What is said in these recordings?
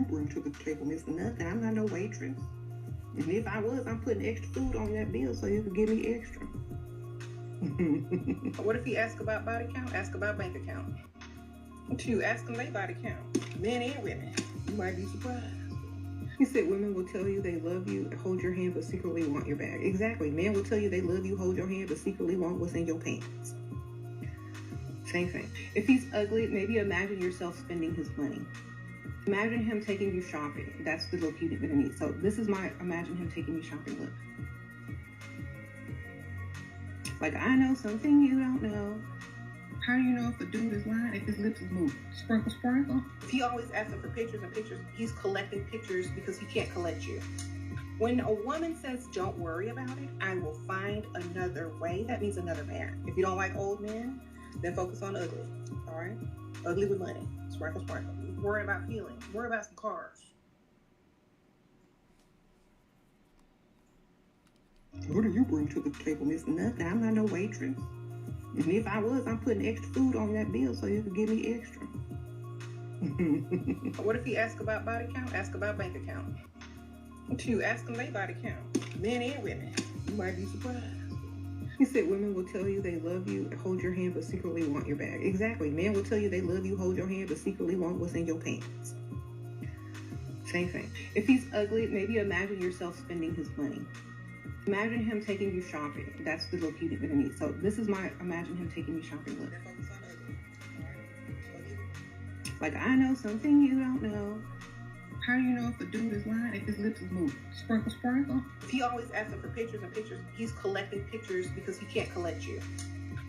bring to the table, Miss Nothing? I'm not no waitress. And if I was, I'm putting extra food on that bill so you can give me extra. What if he asks about body count? Ask about bank account. What you ask them they body count, men and women. You might be surprised. He said women will tell you they love you, hold your hand, but secretly want your bag. Exactly. Men will tell you they love you, hold your hand, but secretly want what's in your pants. Same thing. If he's ugly, maybe imagine yourself spending his money. Imagine him taking you shopping. That's the look you're gonna need. So this is my imagine him taking you shopping look. Like, I know something you don't know. How do you know if a dude is lying if his lips is moving? Sprinkle, sprinkle. If he always asking for pictures and pictures, he's collecting pictures because he can't collect you. When a woman says, don't worry about it, I will find another way, that means another man. If you don't like old men, then focus on ugly, all right? Ugly with money, sprinkle, sprinkle. Worry about feelings, worry about some cars. What do you bring to the table, Miss Nothing? I'm not no waitress. And if I was, I'm putting extra food on that bill so you can give me extra. What if he asks about body count? Ask about bank account. What you ask them they body count, men and women. You might be surprised. He said women will tell you they love you, hold your hand, but secretly want your bag. Exactly. Men will tell you they love you, hold your hand, but secretly want what's in your pants. Same thing. If he's ugly, maybe imagine yourself spending his money. Imagine him taking you shopping. That's the look you're gonna need. So this is my imagine him taking you shopping look. Like, I know something you don't know. How do you know if a dude is lying if his lips is moving? Sprinkle, sprinkle. If he always asking for pictures and pictures, he's collecting pictures because he can't collect you.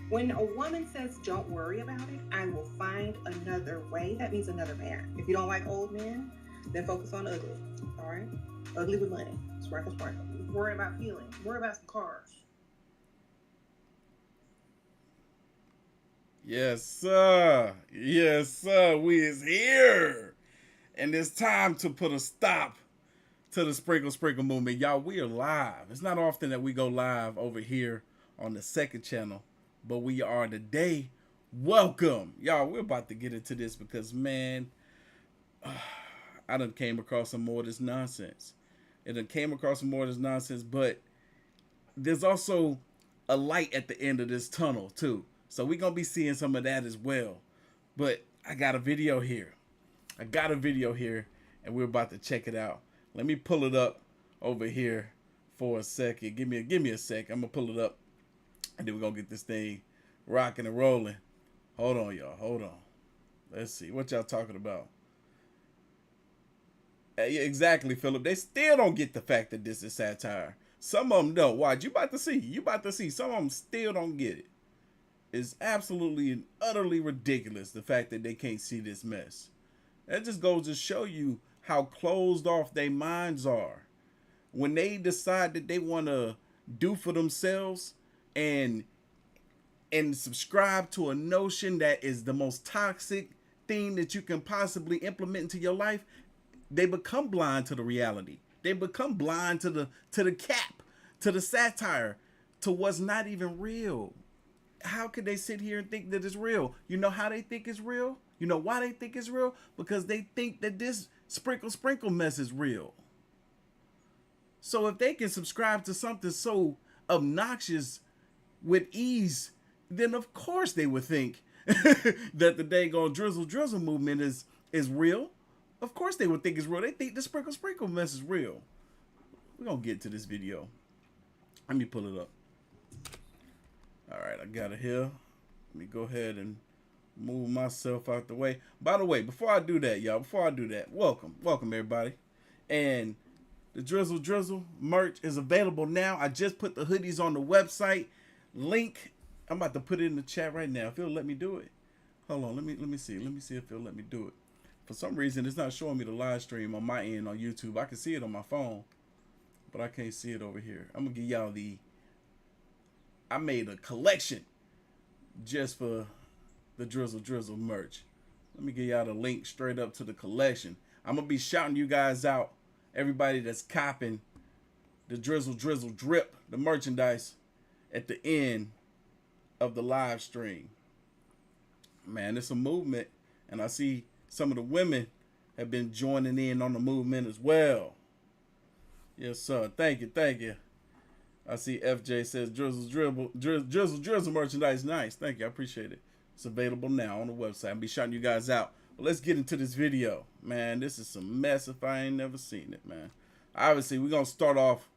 When a woman says, don't worry about it, I will find another way, that means another man. If you don't like old men, then focus on ugly, all right? Ugly with money, sprinkle, sprinkle. Worry about feelings, worry about some cars. Yes, sir. Yes, sir. We is here. And it's time to put a stop to the Sprinkle Sprinkle movement. Y'all, we are live. It's not often that we go live over here on the second channel, but we are today. Welcome. Y'all, we're about to get into this because, man, I done came across some more of this nonsense. But there's also a light at the end of this tunnel, too. So we're going to be seeing some of that as well. But I got a video here. And we're about to check it out. Let me pull it up over here for a second. Give me a sec. I'm going to pull it up. And then we're going to get this thing rocking and rolling. Hold on, y'all. Hold on. Let's see. What y'all talking about? Yeah, exactly, Philip. They still don't get the fact that this is satire. Some of them don't. Watch. You about to see. Some of them still don't get it. It's absolutely and utterly ridiculous, the fact that they can't see this mess. That just goes to show you how closed off their minds are. When they decide that they want to do for themselves and subscribe to a notion that is the most toxic thing that you can possibly implement into your life, they become blind to the reality. They become blind to the cap, to the satire, to what's not even real. How could they sit here and think that it's real? You know how they think it's real? You know why they think it's real? Because they think that this sprinkle mess is real. So if they can subscribe to something so obnoxious with ease, then of course they would think that the daggone drizzle movement is real. Of course they would think it's real. They think the sprinkle mess is real. We're going to get to this video. Let me pull it up. All right, I got it here. Let me go ahead and move myself out the way. By the way, before I do that, y'all, welcome everybody. And the Drizzle merch is available now. I just put the hoodies on the website. Link, I'm about to put it in the chat right now. If it'll let me do it. Hold on, let me see. Let me see if it'll let me do it. For some reason, it's not showing me the live stream on my end on YouTube. I can see it on my phone, but I can't see it over here. I'm gonna give y'all I made a collection just for the Drizzle merch. Let me give y'all the link straight up to the collection. I'm gonna be shouting you guys out, everybody that's copping the Drizzle drip, the merchandise, at the end of the live stream. Man, it's a movement, and I see some of the women have been joining in on the movement as well. Yes, sir. Thank you. Thank you. I see FJ says Drizzle Drizzle merchandise. Nice. Thank you. I appreciate it. It's available now on the website. I'll be shouting you guys out. But let's get into this video. Man, this is some mess if I ain't never seen it, man. Obviously, we're going to start off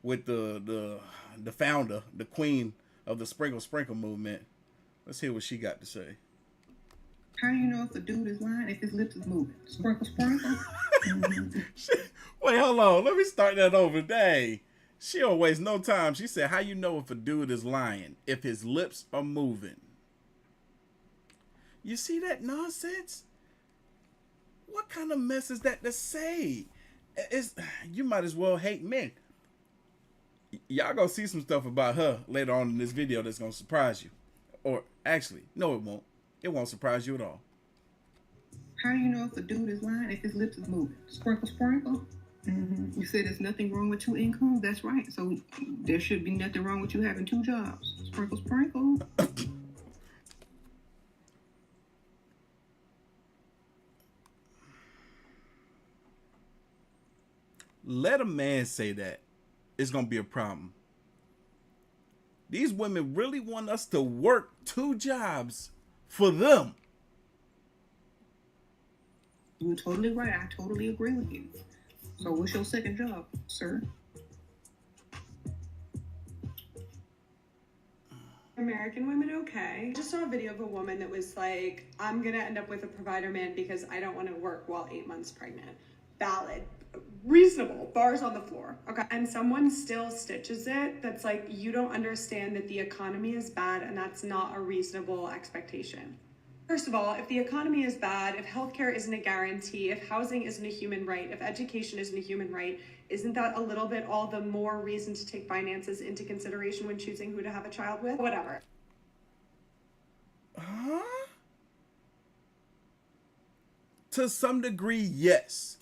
with the founder, the queen of the Sprinkle movement. Let's hear what she got to say. How do you know if a dude is lying if his lips is moving? Sprinkle. Wait, hold on. Let me start that over. Dang. She don't waste no time. She said, how you know if a dude is lying? If his lips are moving. You see that nonsense? What kind of mess is that to say? You might as well hate men. Y'all gonna see some stuff about her later on in this video that's gonna surprise you. Or actually, no it won't. It won't surprise you at all. How do you know if a dude is lying if his lips is moving? Sprinkle. You said there's nothing wrong with 2 incomes? That's right. So there should be nothing wrong with you having 2 jobs. Sprinkle. Let a man say that. It's going to be a problem. These women really want us to work 2 jobs for them. You're totally right. I totally agree with you. So what's your second job, sir? American women okay. I just saw a video of a woman that was like, I'm gonna end up with a provider man because I don't want to work while 8 months pregnant. Valid. Reasonable. Bars on the floor. Okay. And someone still stitches it that's like, you don't understand that the economy is bad and that's not a reasonable expectation. First of all, if the economy is bad, if healthcare isn't a guarantee, if housing isn't a human right, if education isn't a human right, isn't that a little bit all the more reason to take finances into consideration when choosing who to have a child with? Whatever. Huh? To some degree, yes.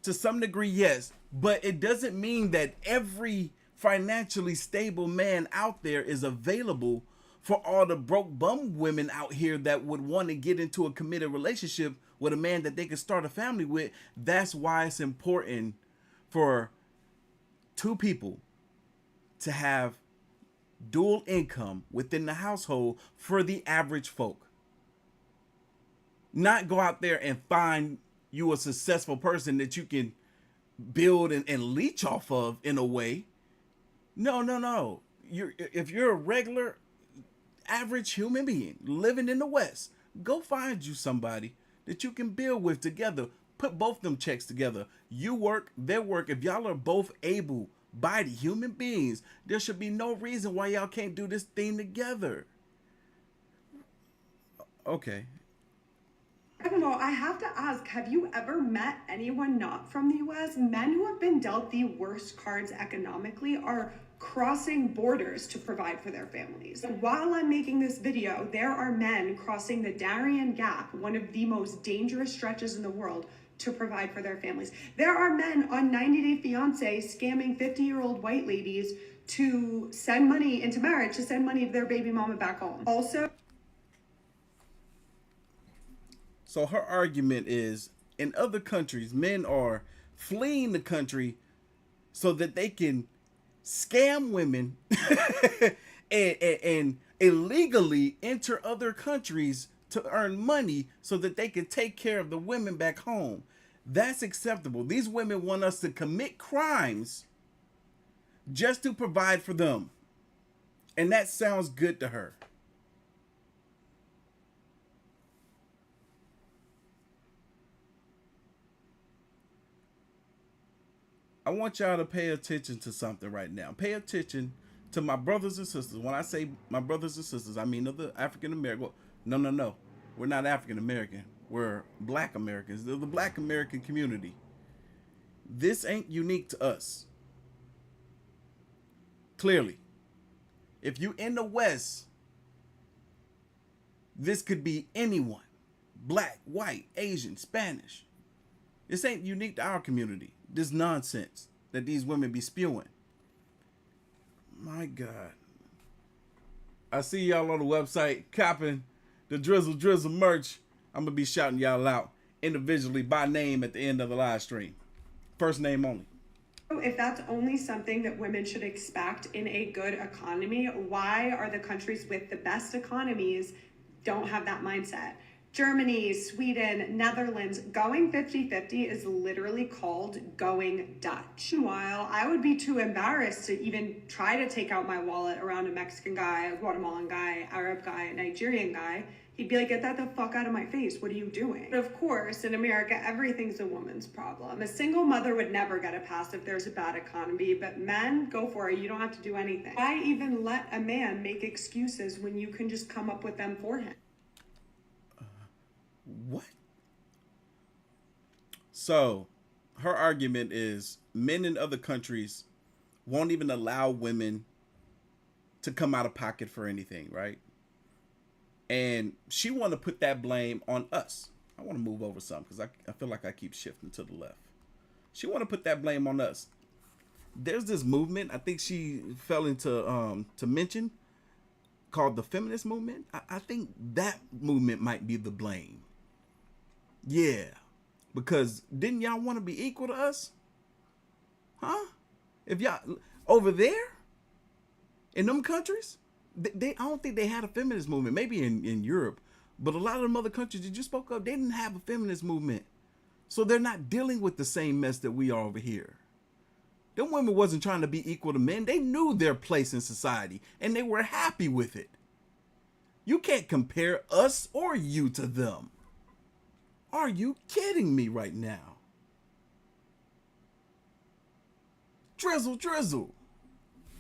To some degree, yes. But it doesn't mean that every financially stable man out there is available for all the broke bum women out here that would want to get into a committed relationship with a man that they can start a family with. That's why it's important for 2 people to have dual income within the household for the average folk. Not go out there and find you a successful person that you can build and leech off of in a way. No. If you're a regular average human being living in the West, go find you somebody that you can build with together. Put both them checks together. You work, they work. If y'all are both able-bodied human beings, there should be no reason why y'all can't do this thing together. Okay. I don't know, I have to ask, have you ever met anyone not from the US? Men who have been dealt the worst cards economically are crossing borders to provide for their families. While I'm making this video, there are men crossing the Darien Gap, one of the most dangerous stretches in the world, to provide for their families. There are men on 90 Day Fiance scamming 50-year-old white ladies to send money into marriage, to send money to their baby mama back home. Also, so her argument is, in other countries, men are fleeing the country so that they can scam women and illegally enter other countries to earn money so that they can take care of the women back home. That's acceptable. These women want us to commit crimes just to provide for them. And that sounds good to her. I want y'all to pay attention to something right now. Pay attention to my brothers and sisters. When I say my brothers and sisters, I mean other African American. No. We're not African American. We're Black Americans. They're the Black American community. This ain't unique to us. Clearly. If you in the West, this could be anyone. Black, white, Asian, Spanish. This ain't unique to our community. This nonsense that these women be spewing. My God. I see y'all on the website copping the Drizzle Drizzle merch. I'm going to be shouting y'all out individually by name at the end of the live stream. First name only. If that's only something that women should expect in a good economy, why are the countries with the best economies don't have that mindset? Germany, Sweden, Netherlands, going 50-50 is literally called going Dutch. Meanwhile, I would be too embarrassed to even try to take out my wallet around a Mexican guy, a Guatemalan guy, Arab guy, a Nigerian guy. He'd be like, get that the fuck out of my face. What are you doing? But of course, in America, everything's a woman's problem. A single mother would never get a pass if there's a bad economy, but men, go for it. You don't have to do anything. Why even let a man make excuses when you can just come up with them for him? What? So, her argument is men in other countries won't even allow women to come out of pocket for anything, right? And she want to put that blame on us. I want to move over some because I feel like I keep shifting to the left. She want to put that blame on us. There's this movement, I think she fell into to mention, called the feminist movement. I think that movement might be the blame. Yeah, because didn't y'all want to be equal to us? Huh? If y'all over there in them countries, they I don't think they had a feminist movement. Maybe in Europe, but a lot of them other countries that you spoke of, they didn't have a feminist movement. So they're not dealing with the same mess that we are over here. Them women wasn't trying to be equal to men. They knew their place in society and they were happy with it. You can't compare us or you to them. Are you kidding me right now? Drizzle, drizzle.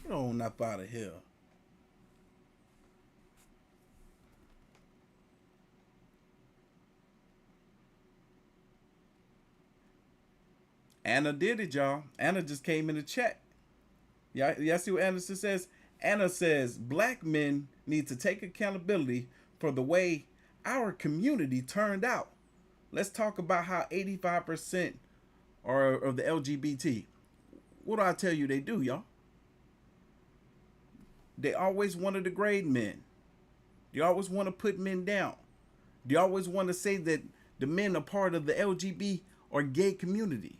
Get on up out of here. Anna did it, y'all. Anna just came in the chat. Y'all see what Anna says? Anna says, black men need to take accountability for the way our community turned out. Let's talk about how 85% are of the LGBT. What do I tell you they do, y'all? They always want to degrade men. They always want to put men down. They always want to say that the men are part of the LGBT or gay community.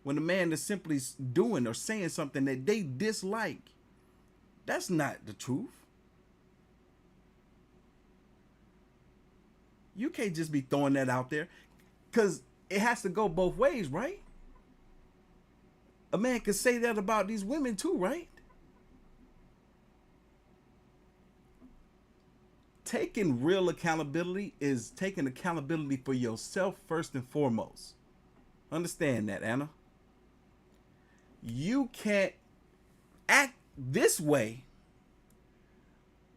When a man is simply doing or saying something that they dislike, that's not the truth. You can't just be throwing that out there because it has to go both ways, right? A man could say that about these women too, right? Taking real accountability is taking accountability for yourself first and foremost. Understand that, Anna. You can't act this way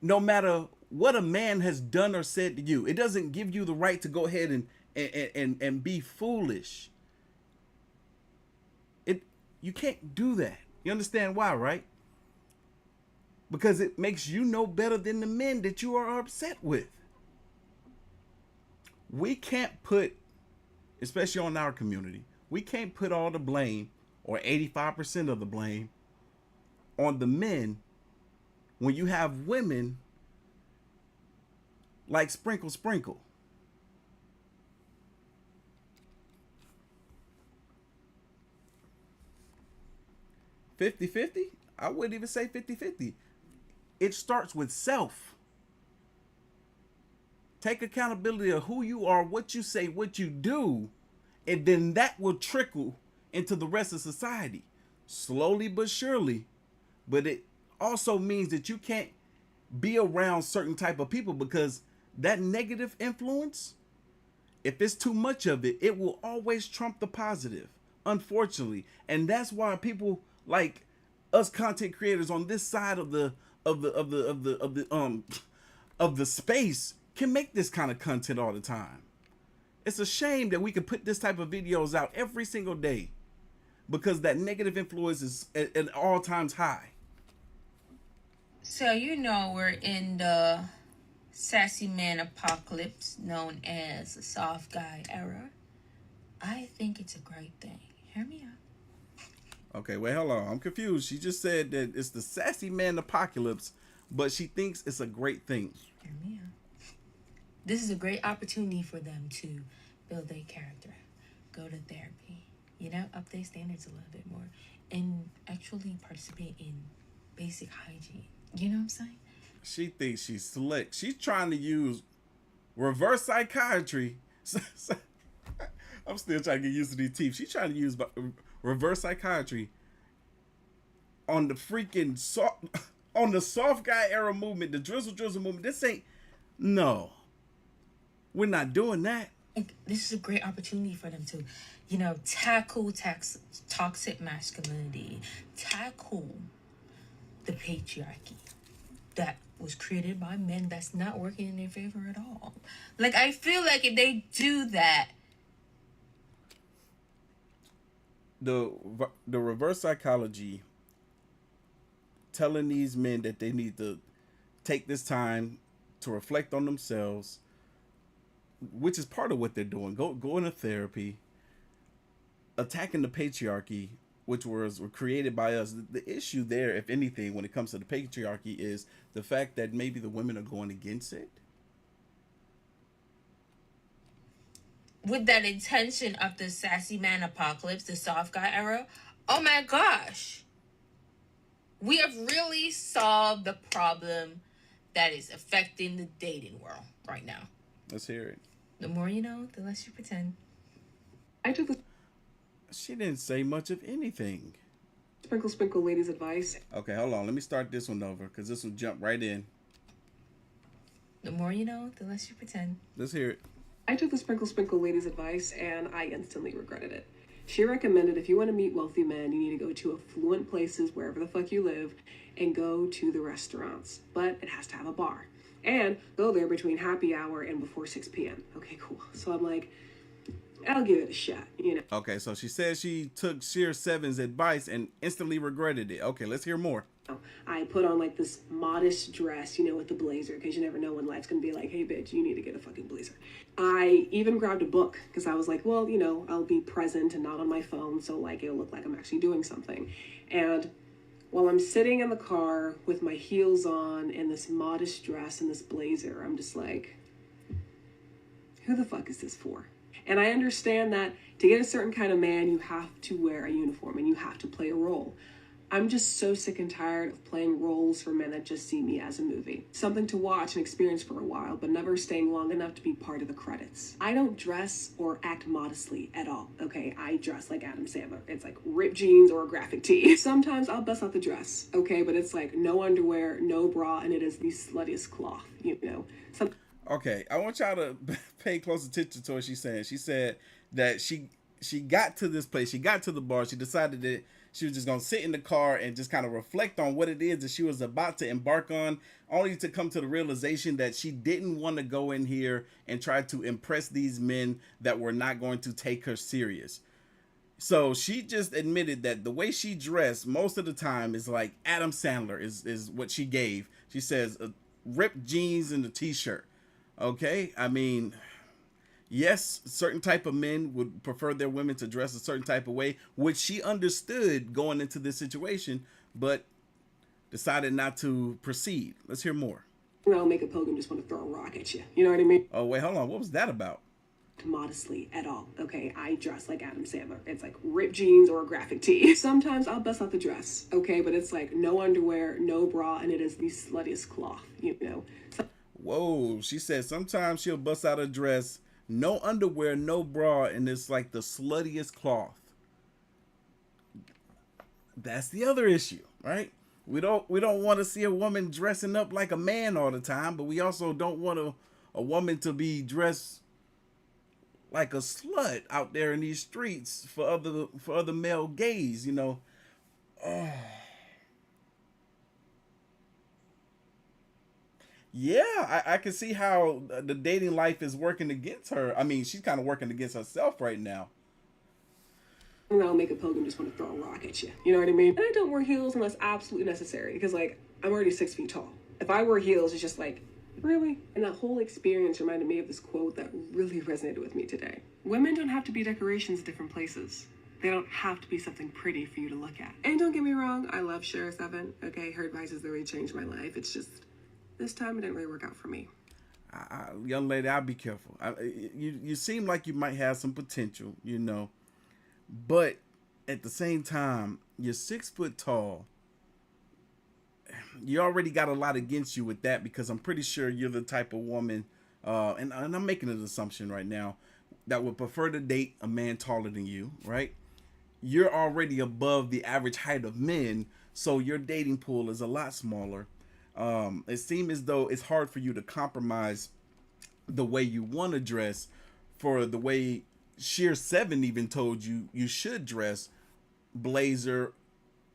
no matter what a man has done or said to you. It doesn't give you the right to go ahead and be foolish. You can't do that. You understand why, right? Because it makes you no better than the men that you are upset with. We can't put, especially on our community, we can't put all the blame or 85% of the blame on the men when you have women like Sprinkle Sprinkle. $50-50? I wouldn't even say 50-50. It starts with self. Take accountability of who you are, what you say, what you do, and then that will trickle into the rest of society. Slowly but surely. But it also means that you can't be around certain type of people because that negative influence, if it's too much of it, it will always trump the positive, unfortunately. And that's why people like us content creators on this side of the space can make this kind of content all the time. It's a shame that we can put this type of videos out every single day because that negative influence is at all times high. So you know we're in the sassy man apocalypse known as the soft guy era. I think it's a great thing. Hear me out. Okay, wait, hold on. I'm confused. She just said that it's the sassy man apocalypse, but she thinks it's a great thing. Hear me out. This is a great opportunity for them to build their character, go to therapy, you know, up their standards a little bit more, and actually participate in basic hygiene. You know what I'm saying? She thinks she's slick. She's trying to use reverse psychiatry. I'm still trying to get used to these teeth. She's trying to use reverse psychiatry on the freaking on the soft guy era movement, the drizzle movement. This ain't, no. We're not doing that. This is a great opportunity for them to, you know, tackle toxic masculinity, tackle the patriarchy that was created by men that's not working in their favor at all. Like, I feel like if they do that, the reverse psychology telling these men that they need to take this time to reflect on themselves, which is part of what they're doing. Go into therapy, attacking the patriarchy, which were created by us. The issue there, if anything, when it comes to the patriarchy, is the fact that maybe the women are going against it. with that intention of the sassy man apocalypse, the soft guy era, oh my gosh. We have really solved the problem that is affecting the dating world right now. Let's hear it. The more you know, the less you pretend. I took the She didn't say much of anything. sprinkle ladies advice. Okay, hold on. Let me start this one over because this will jump right in. The more you know, the less you pretend. Let's hear it. I took the sprinkle ladies advice and I instantly regretted it. She recommended if you want to meet wealthy men, you need to go to affluent places wherever the fuck you live and go to the restaurants. But it has to have a bar. And go there between happy hour and before 6 p.m. Okay, cool. So I'm like, I'll give it a shot, you know. Okay, so she said she took Sheer Seven's advice and instantly regretted it. Okay, let's hear more. I put on like this modest dress, you know, with the blazer, because you never know when life's gonna be like, hey bitch, you need to get a fucking blazer. I even grabbed a book because I was like, well, you know, I'll be present and not on my phone, so like it'll look like I'm actually doing something. And while I'm sitting in the car with my heels on and this modest dress and this blazer, I'm just like, who the fuck is this for? And I understand that to get a certain kind of man, you have to wear a uniform and you have to play a role. I'm just so sick and tired of playing roles for men that just see me as a movie. Something to watch and experience for a while, but never staying long enough to be part of the credits. I don't dress or act modestly at all, okay? I dress like Adam Sandler. It's like ripped jeans or a graphic tee. Sometimes I'll bust out the dress, okay? But it's like no underwear, no bra, and it is the sluttiest cloth, you know? Okay, I want y'all to pay close attention to what she's saying. She said that she got to this place, she got to the bar, she decided that she was just going to sit in the car and just kind of reflect on what it is that she was about to embark on, only to come to the realization that she didn't want to go in here and try to impress these men that were not going to take her serious. So she just admitted that the way she dressed most of the time is like Adam Sandler is what she gave. She says ripped jeans and a t-shirt. Okay, I mean, yes, certain type of men would prefer their women to dress a certain type of way, which she understood going into this situation, but decided not to proceed. Let's hear more. I'll make a pilgrim just want to throw a rock at you. You know what I mean? Oh, wait, hold on. What was that about? Modestly at all, okay? I dress like Adam Sandler. It's like ripped jeans or a graphic tee. Sometimes I'll bust out the dress, okay? But it's like no underwear, no bra, and it is the sluttiest cloth, you know? Whoa, she said sometimes she'll bust out a dress, no underwear, no bra, and it's like the sluttiest cloth. That's the other issue, right? We don't want to see a woman dressing up like a man all the time, but we also don't want a woman to be dressed like a slut out there in these streets for other male gaze, you know. Oh. Yeah, I can see how the dating life is working against her. I mean, she's kind of working against herself right now. I'll make a pilgrim just want to throw a rock at you. You know what I mean? And I don't wear heels unless absolutely necessary because, like, I'm already 6 feet tall. If I wear heels, it's just like, really? And that whole experience reminded me of this quote that really resonated with me today. Women don't have to be decorations at different places. They don't have to be something pretty for you to look at. And don't get me wrong, I love Sheriff 7. Okay, her advice has really changed my life. It's just, this time it didn't really work out for me. Young lady, I'll be careful. You seem like you might have some potential, you know, but at the same time, you're 6 foot tall. You already got a lot against you with that, because I'm pretty sure you're the type of woman, and I'm making an assumption right now, that would prefer to date a man taller than you, right? You're already above the average height of men, so your dating pool is a lot smaller. It seems as though it's hard for you to compromise the way you want to dress for the way Sheer 7 even told you you should dress. Blazer,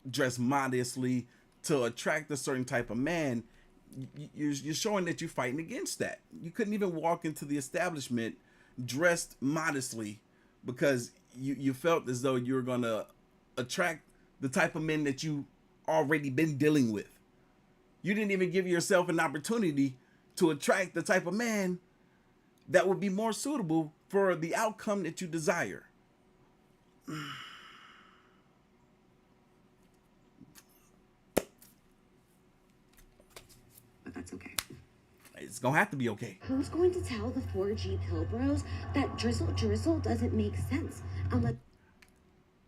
dress modestly to attract a certain type of man. You're showing that you're fighting against that. You couldn't even walk into the establishment dressed modestly because you felt as though you were going to attract the type of men that you already been dealing with. You didn't even give yourself an opportunity to attract the type of man that would be more suitable for the outcome that you desire. But that's okay. It's gonna have to be okay. Who's going to tell the 4G pill bros that drizzle doesn't make sense unless...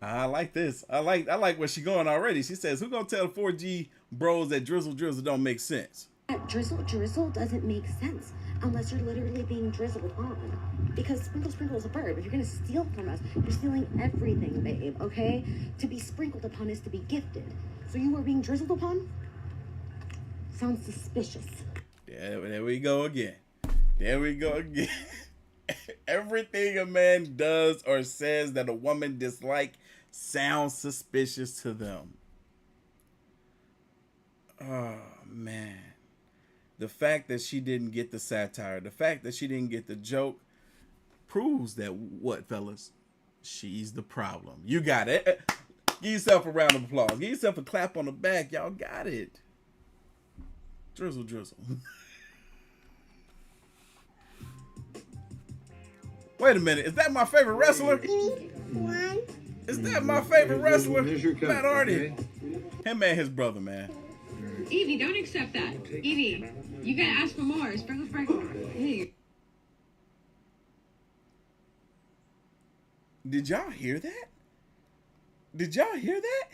I like this. I like where she's going already. She says, who gonna tell 4G bros that drizzle don't make sense? That drizzle doesn't make sense unless you're literally being drizzled on. Because sprinkle is a verb. If you're gonna steal from us, you're stealing everything, babe, okay? To be sprinkled upon is to be gifted. So you are being drizzled upon? Sounds suspicious. There we go again. There we go again. Everything a man does or says that a woman dislikes sounds suspicious to them. Oh, man. The fact that she didn't get the satire, the fact that she didn't get the joke proves that what, fellas? She's the problem. You got it. Give yourself a round of applause. Give yourself a clap on the back. Y'all got it. Drizzle. Wait a minute. Is that my favorite wrestler? Is that my favorite wrestler? Matt Hardy. Okay? Him and his brother, man. Evie, don't accept that. Evie, you gotta ask for more. Sprinkle. Hey. Did y'all hear that? Did y'all hear that?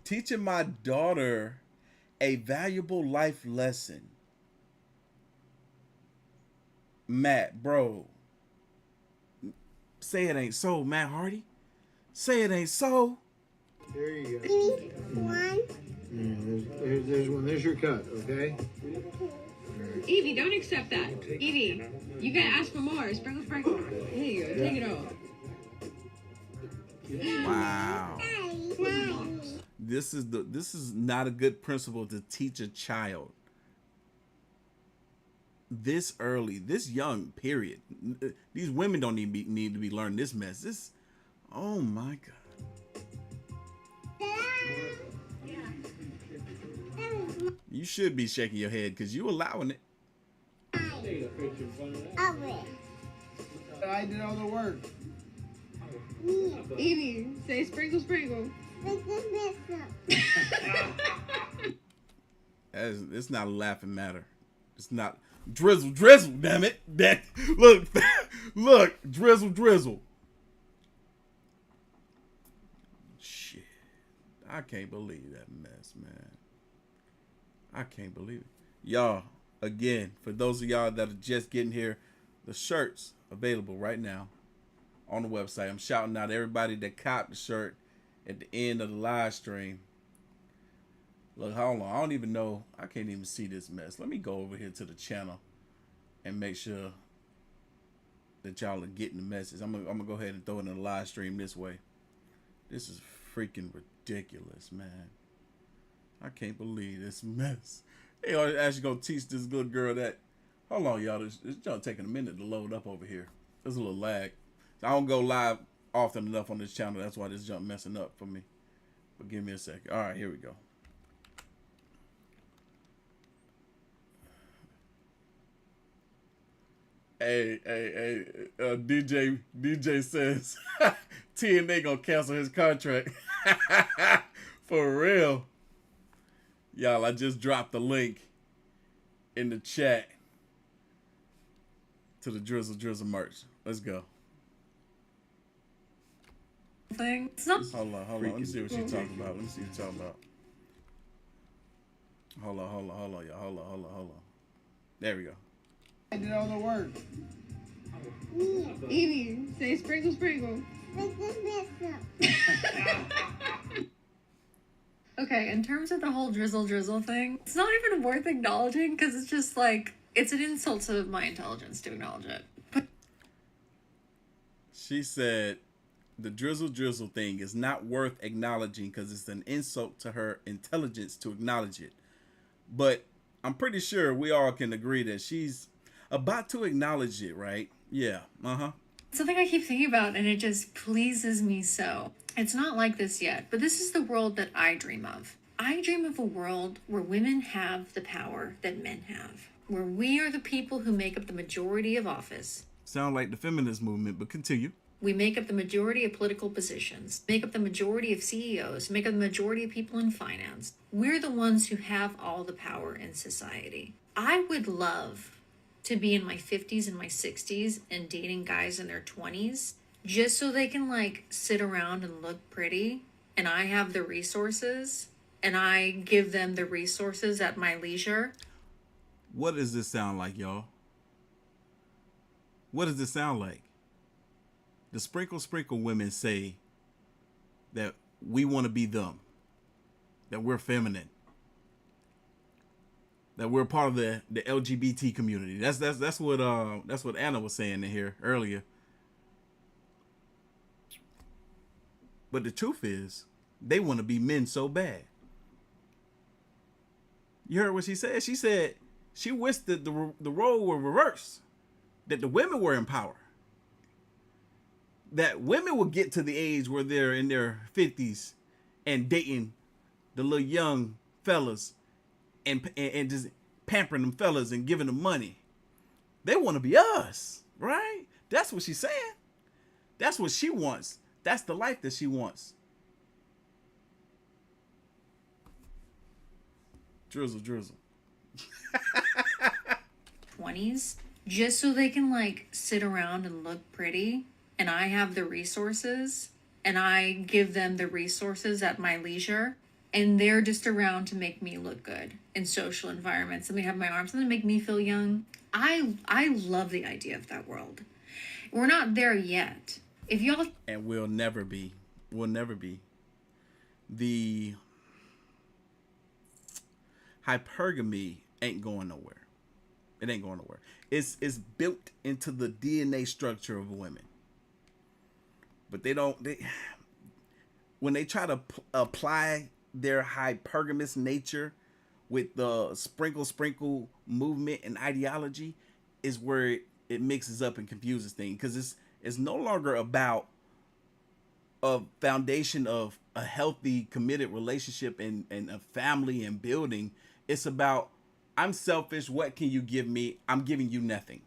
Teaching my daughter a valuable life lesson. Matt, bro. Say it ain't so, Matt Hardy. Say it ain't so. There you go. There's one. There's your cut, okay? Evie, don't accept that. Evie, you gotta ask for more. Sprinkle. Here you go. Take it all. Wow. This is not a good principle to teach a child. This early, this young, period. These women don't need to be learning this mess. Oh my God. You should be shaking your head because you allowing it. I did all the work. Evie, say sprinkle. It's not a laughing matter. It's not. Drizzle, damn it. Look, drizzle. Shit. I can't believe that mess, man. I can't believe it. Y'all, again, for those of y'all that are just getting here, the shirt's available right now on the website. I'm shouting out everybody that copped the shirt at the end of the live stream. Look, hold on. I don't even know. I can't even see this mess. Let me go over here to the channel and make sure that y'all are getting the message. I'm gonna go ahead and throw it in the live stream this way. This is freaking ridiculous, man. I can't believe this mess. They are actually gonna teach this little girl that. Hold on, y'all. This junk taking a minute to load up over here. There's a little lag. I don't go live often enough on this channel. That's why this junk messing up for me. But give me a second. All right, here we go. Hey, DJ says TNA gonna cancel his contract. For real. Y'all, I just dropped the link in the chat to the Drizzle Drizzle merch. Let's go. Thing. It's not. Hold on. Let me see what she's talking about. Hold on, y'all. Hold on. There we go. I did all the work. Evie, say sprinkle, sprinkle. Okay, in terms of the whole drizzle thing, it's not even worth acknowledging because it's just like, it's an insult to my intelligence to acknowledge it. But She said the drizzle thing is not worth acknowledging because it's an insult to her intelligence to acknowledge it. But I'm pretty sure we all can agree that she's about to acknowledge it, right? Yeah. something I keep thinking about, and it just pleases me so. It's not like this yet, but this is the world that I dream of. I dream of a world where women have the power that men have, where we are the people who make up the majority of office. Sound like the feminist movement, but continue. We make up the majority of political positions, make up the majority of CEOs, make up the majority of people in finance. We're the ones who have all the power in society. I would love to be in my 50s and my 60s and dating guys in their 20s just so they can like sit around and look pretty, and I have the resources and I give them the resources at my leisure. What does this sound like, y'all? What does this sound like? The sprinkle women say that we want to be them, that we're feminine, that we're part of the LGBT community. That's what Anna was saying in here earlier. But the truth is, they want to be men so bad. You heard what she said? She said she wished that the role were reversed, that the women were in power. That women will get to the age where they're in their 50s and dating the little young fellas and just pampering them fellas and giving them money. They want to be us, right? That's what she's saying. That's what she wants. That's the life that she wants. Drizzle. 20s, just so they can like sit around and look pretty, and I have the resources and I give them the resources at my leisure, and they're just around to make me look good in social environments. Let me have my arms and make me feel young. I love the idea of that world. We're not there yet. If y'all and we'll never be. We'll never be. The hypergamy ain't going nowhere. It ain't going nowhere. It's built into the DNA structure of women. But when they try to apply their hypergamous nature with the sprinkle movement and ideology, is where it mixes up and confuses things, because it's no longer about a foundation of a healthy, committed relationship and a family and building. It's about, I'm selfish. What can you give me? I'm giving you nothing.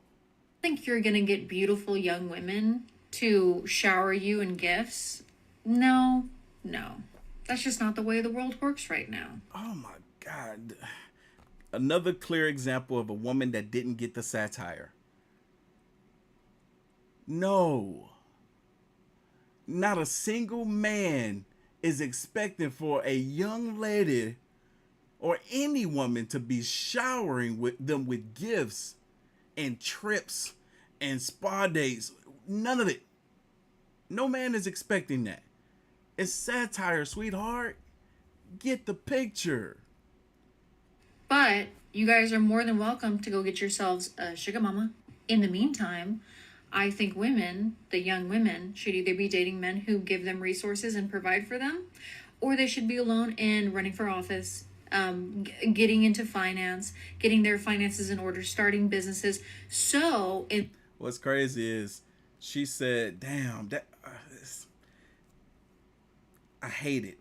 think you're gonna get beautiful young women to shower you in gifts. No. That's just not the way the world works right now. Oh my God. Another clear example of a woman that didn't get the satire. No. Not a single man is expecting for a young lady or any woman to be showering with them with gifts and trips and spa dates. None of it. No man is expecting that. It's satire, sweetheart. Get the picture. But you guys are more than welcome to go get yourselves a sugar mama. In the meantime, I think women, the young women, should either be dating men who give them resources and provide for them, or they should be alone and running for office, getting into finance, getting their finances in order, starting businesses. So, what's crazy is she said, damn, that I hate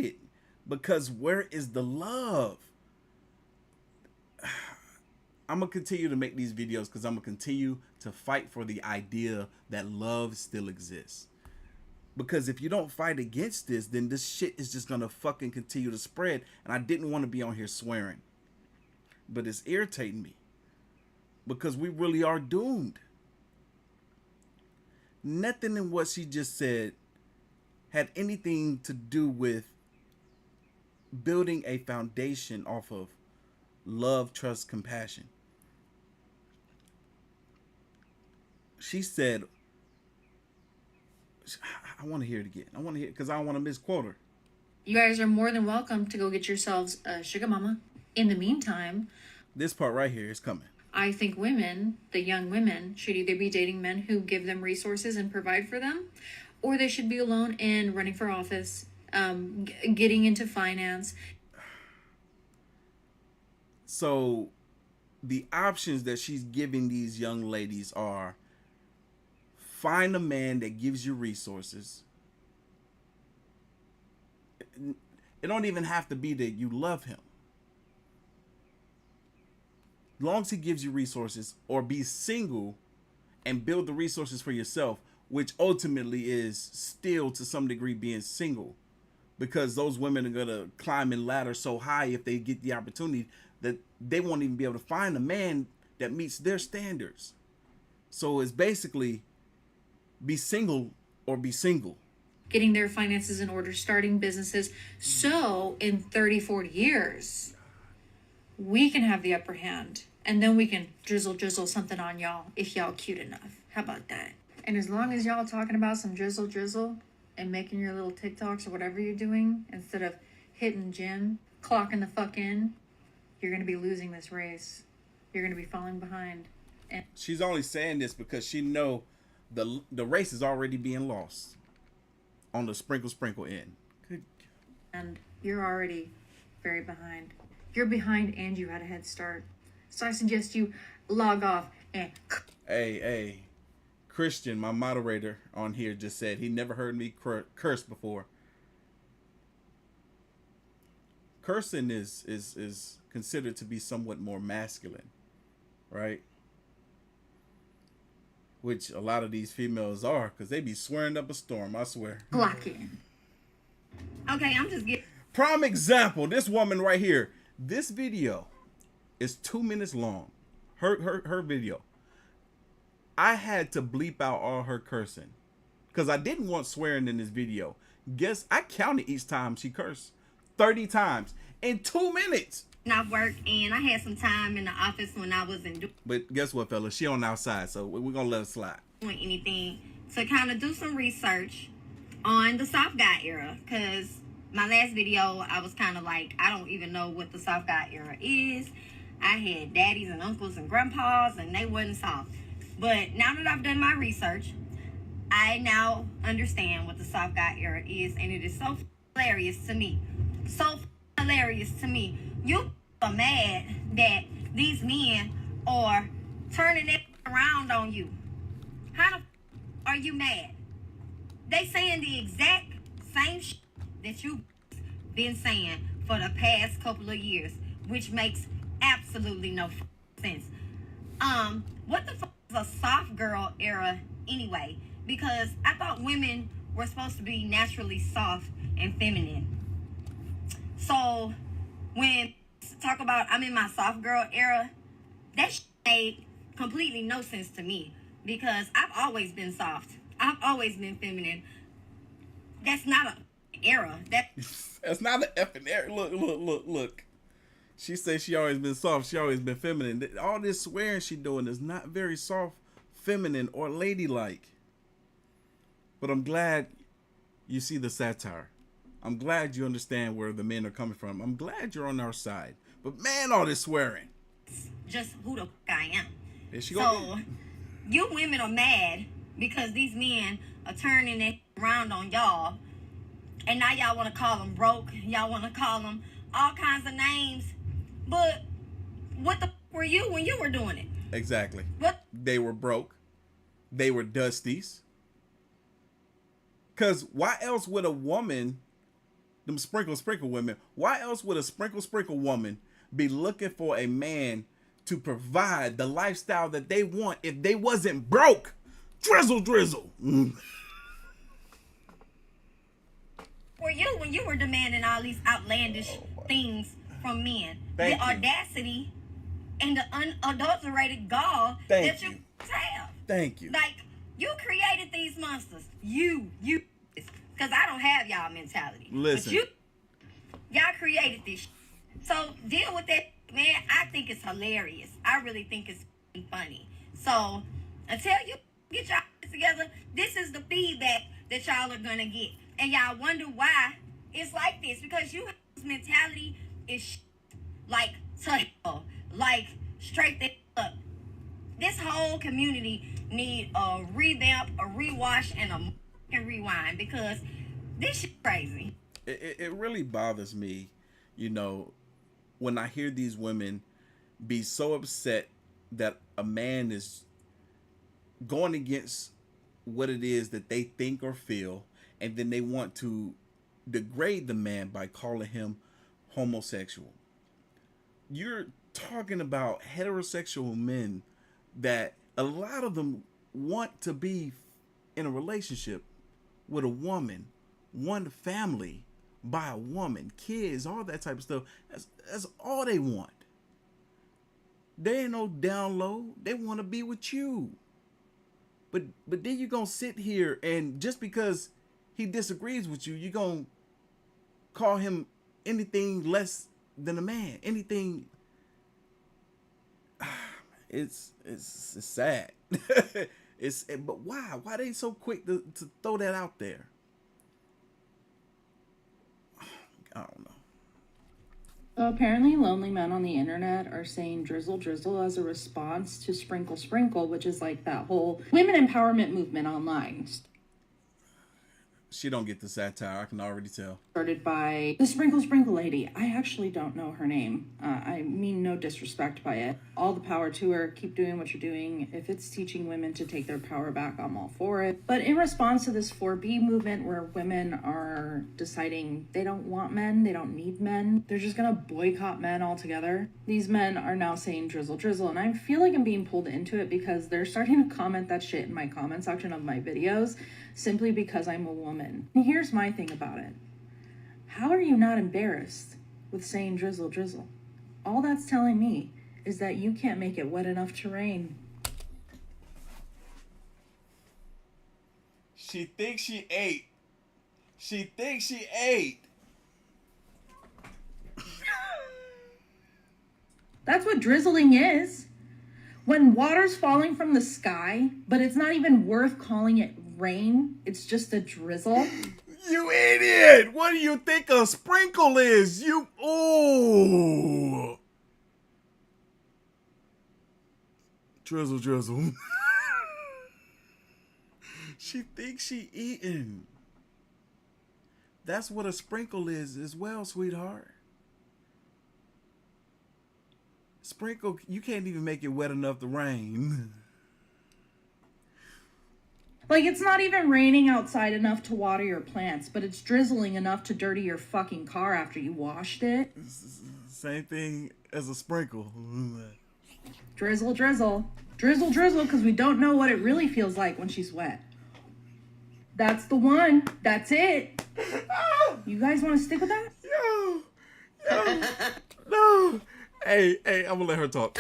it because where is the love? I'm gonna continue to make these videos because I'm gonna continue to fight for the idea that love still exists. Because if you don't fight against this, then this shit is just gonna fucking continue to spread. And I didn't want to be on here swearing. but it's irritating me because we really are doomed. Nothing in what she just said had anything to do with building a foundation off of love, trust, compassion. She said, I want to hear it again. I want to hear it because I don't want to misquote her. You guys are more than welcome to go get yourselves a sugar mama. In the meantime, this part right here is coming. I think women, the young women, should either be dating men who give them resources and provide for them, or they should be alone and running for office, getting into finance. So the options that she's giving these young ladies are: find a man that gives you resources. It don't even have to be that you love him. As long as he gives you resources, or be single and build the resources for yourself, which ultimately is still to some degree being single, because those women are going to climb in ladder so high if they get the opportunity that they won't even be able to find a man that meets their standards. So it's basically be single or be single. Getting their finances in order, starting businesses. So in 30, 40 years, we can have the upper hand. And then we can drizzle something on y'all if y'all cute enough. How about that? And as long as y'all talking about some drizzle and making your little TikToks or whatever you're doing, instead of hitting gym, clocking the fuck in, you're going to be losing this race. You're going to be falling behind. And she's only saying this because she know the race is already being lost on the sprinkle end. Good. And you're already very behind. You're behind and you had a head start. So I suggest you log off and... Hey, Christian, my moderator on here, just said he never heard me curse before. Cursing is considered to be somewhat more masculine, right? Which a lot of these females are, because they be swearing up a storm, I swear. Clock in. Okay, I'm just getting... Prime example, this woman right here. This video is 2 minutes long. Her video. I had to bleep out all her cursing because I didn't want swearing in this video. Guess I counted each time she cursed 30 times in 2 minutes. Off work, and I had some time in the office when I wasn't But guess what, fellas? She on outside, so we're gonna let her slide. doing anything to kind of do some research on the soft guy era, because my last video I was kind of like, I don't even know what the soft guy era is. I had daddies and uncles and grandpas, and they wasn't soft. But now that I've done my research, I now understand what the soft guy era is, and it is so hilarious to me. So hilarious to me. You are mad that these men are turning it around on you. How the are you mad? They saying the exact same shit that you've been saying for the past couple of years, which makes absolutely no sense. What the fuck is a soft girl era anyway? Because I thought women were supposed to be naturally soft and feminine. So when talk about I'm in my soft girl era, that shit made completely no sense to me, because I've always been soft. I've always been feminine. That's not an era. That's not an effing era. Look. She says she always been soft. She always been feminine. All this swearing she doing is not very soft, feminine, or ladylike. But I'm glad you see the satire. I'm glad you understand where the men are coming from. I'm glad you're on our side. But man, all this swearing. Just who the fuck I am. There she So go. you women are mad because these men are turning it around on y'all. And now y'all want to call them broke. Y'all want to call them all kinds of names. But what the fuck were you when you were doing it? Exactly. What? They were broke. They were dusties. Because why else would a woman, them sprinkle women, why else would a sprinkle woman be looking for a man to provide the lifestyle that they want if they wasn't broke? Drizzle. Were you when you were demanding all these outlandish things from men? Thank The you. audacity and the unadulterated gall Thank that you. you have. Thank you. Like, you created these monsters. You, because I don't have y'all mentality. Listen. But y'all created this. So deal with that, man. I think it's hilarious. I really think it's funny. So until you get y'all together, this is the feedback that y'all are gonna get, and y'all wonder why it's like this, because you mentality is like to hell, like straight the up. This whole community need a revamp, a rewash, and a rewind, because this shit crazy. It really bothers me, you know, when I hear these women be so upset that a man is going against what it is that they think or feel, and then they want to degrade the man by calling him homosexual. You're talking about heterosexual men that a lot of them want to be in a relationship with a woman, one family, by a woman, kids, all that type of stuff. That's all they want. They ain't no down low. They want to be with you. But then you're going to sit here, and just because he disagrees with you, you're going to call him anything less than a man. Anything. It's sad. But why? Why they so quick to throw that out there? I don't know. Apparently, lonely men on the internet are saying drizzle drizzle as a response to sprinkle sprinkle, which is like that whole women empowerment movement online. She don't get the satire, I can already tell. Started by the sprinkle sprinkle lady. I actually don't know her name. I mean no disrespect by it. All the power to her. Keep doing what you're doing. If it's teaching women to take their power back, I'm all for it. But in response to this 4B movement where women are deciding they don't want men, they don't need men, they're just gonna boycott men altogether. These men are now saying drizzle drizzle, and I feel like I'm being pulled into it because they're starting to comment that shit in my comment section of my videos simply because I'm a woman. And here's my thing about it. How are you not embarrassed with saying drizzle drizzle? All that's telling me is that you can't make it wet enough to rain. She thinks she ate. She thinks she ate. That's what drizzling is. When water's falling from the sky, but it's not even worth calling it rain, it's just a drizzle. You idiot! What do you think a sprinkle is? You... Oh! Drizzle, drizzle. She thinks she eating. That's what a sprinkle is as well, sweetheart. Sprinkle, you can't even make it wet enough to rain. Like, it's not even raining outside enough to water your plants, but it's drizzling enough to dirty your fucking car after you washed it. Same thing as a sprinkle. Drizzle, drizzle. Drizzle, drizzle, because we don't know what it really feels like when she's wet. That's the one. That's it. You guys want to stick with that? No. Hey, I'm gonna let her talk.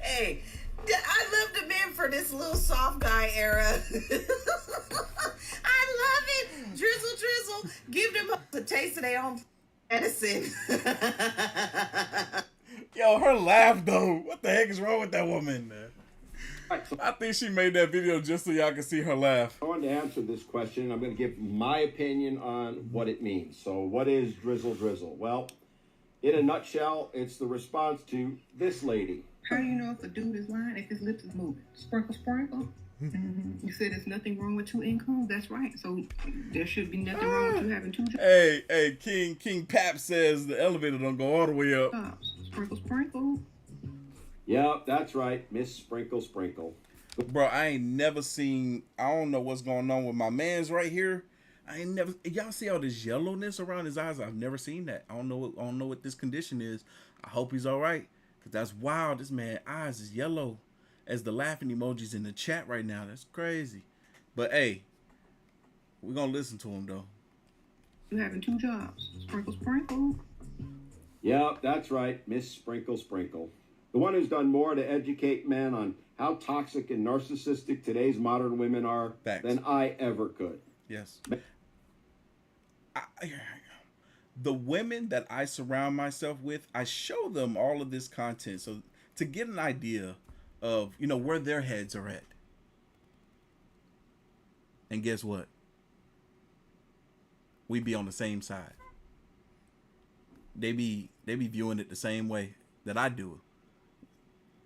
Hey, I love the men for this little soft guy era. I love it. Drizzle, drizzle. Give them a taste of their own medicine. Yo, her laugh though. What the heck is wrong with that woman? I think she made that video just so y'all can see her laugh. I wanted to answer this question. I'm going to give my opinion on what it means. So what is drizzle drizzle? Well, in a nutshell, it's the response to this lady. How do you know if a dude is lying if his lips is moving? Sprinkle, sprinkle. Mm-hmm. You said there's nothing wrong with 2 incomes. That's right. So there should be nothing wrong with you having 2 jobs. Hey, King Pap says the elevator don't go all the way up. Sprinkle, sprinkle. Yeah, that's right. Miss Sprinkle, sprinkle. Bro, I ain't never seen, I don't know what's going on with my man's right here. I ain't never, y'all see all this yellowness around his eyes? I've never seen that. I don't know what this condition is. I hope he's all right, because that's wild. This man's eyes is yellow as the laughing emojis in the chat right now. That's crazy. But hey, we're going to listen to him though. You having 2 jobs. Sprinkle, sprinkle. Yeah, that's right. Miss Sprinkle, sprinkle. The one who's done more to educate men on how toxic and narcissistic today's modern women are than I ever could. Yes. The women that I surround myself with, I show them all of this content so to get an idea of, you know, where their heads are at. And guess what? We be on the same side. They be viewing it the same way that I do.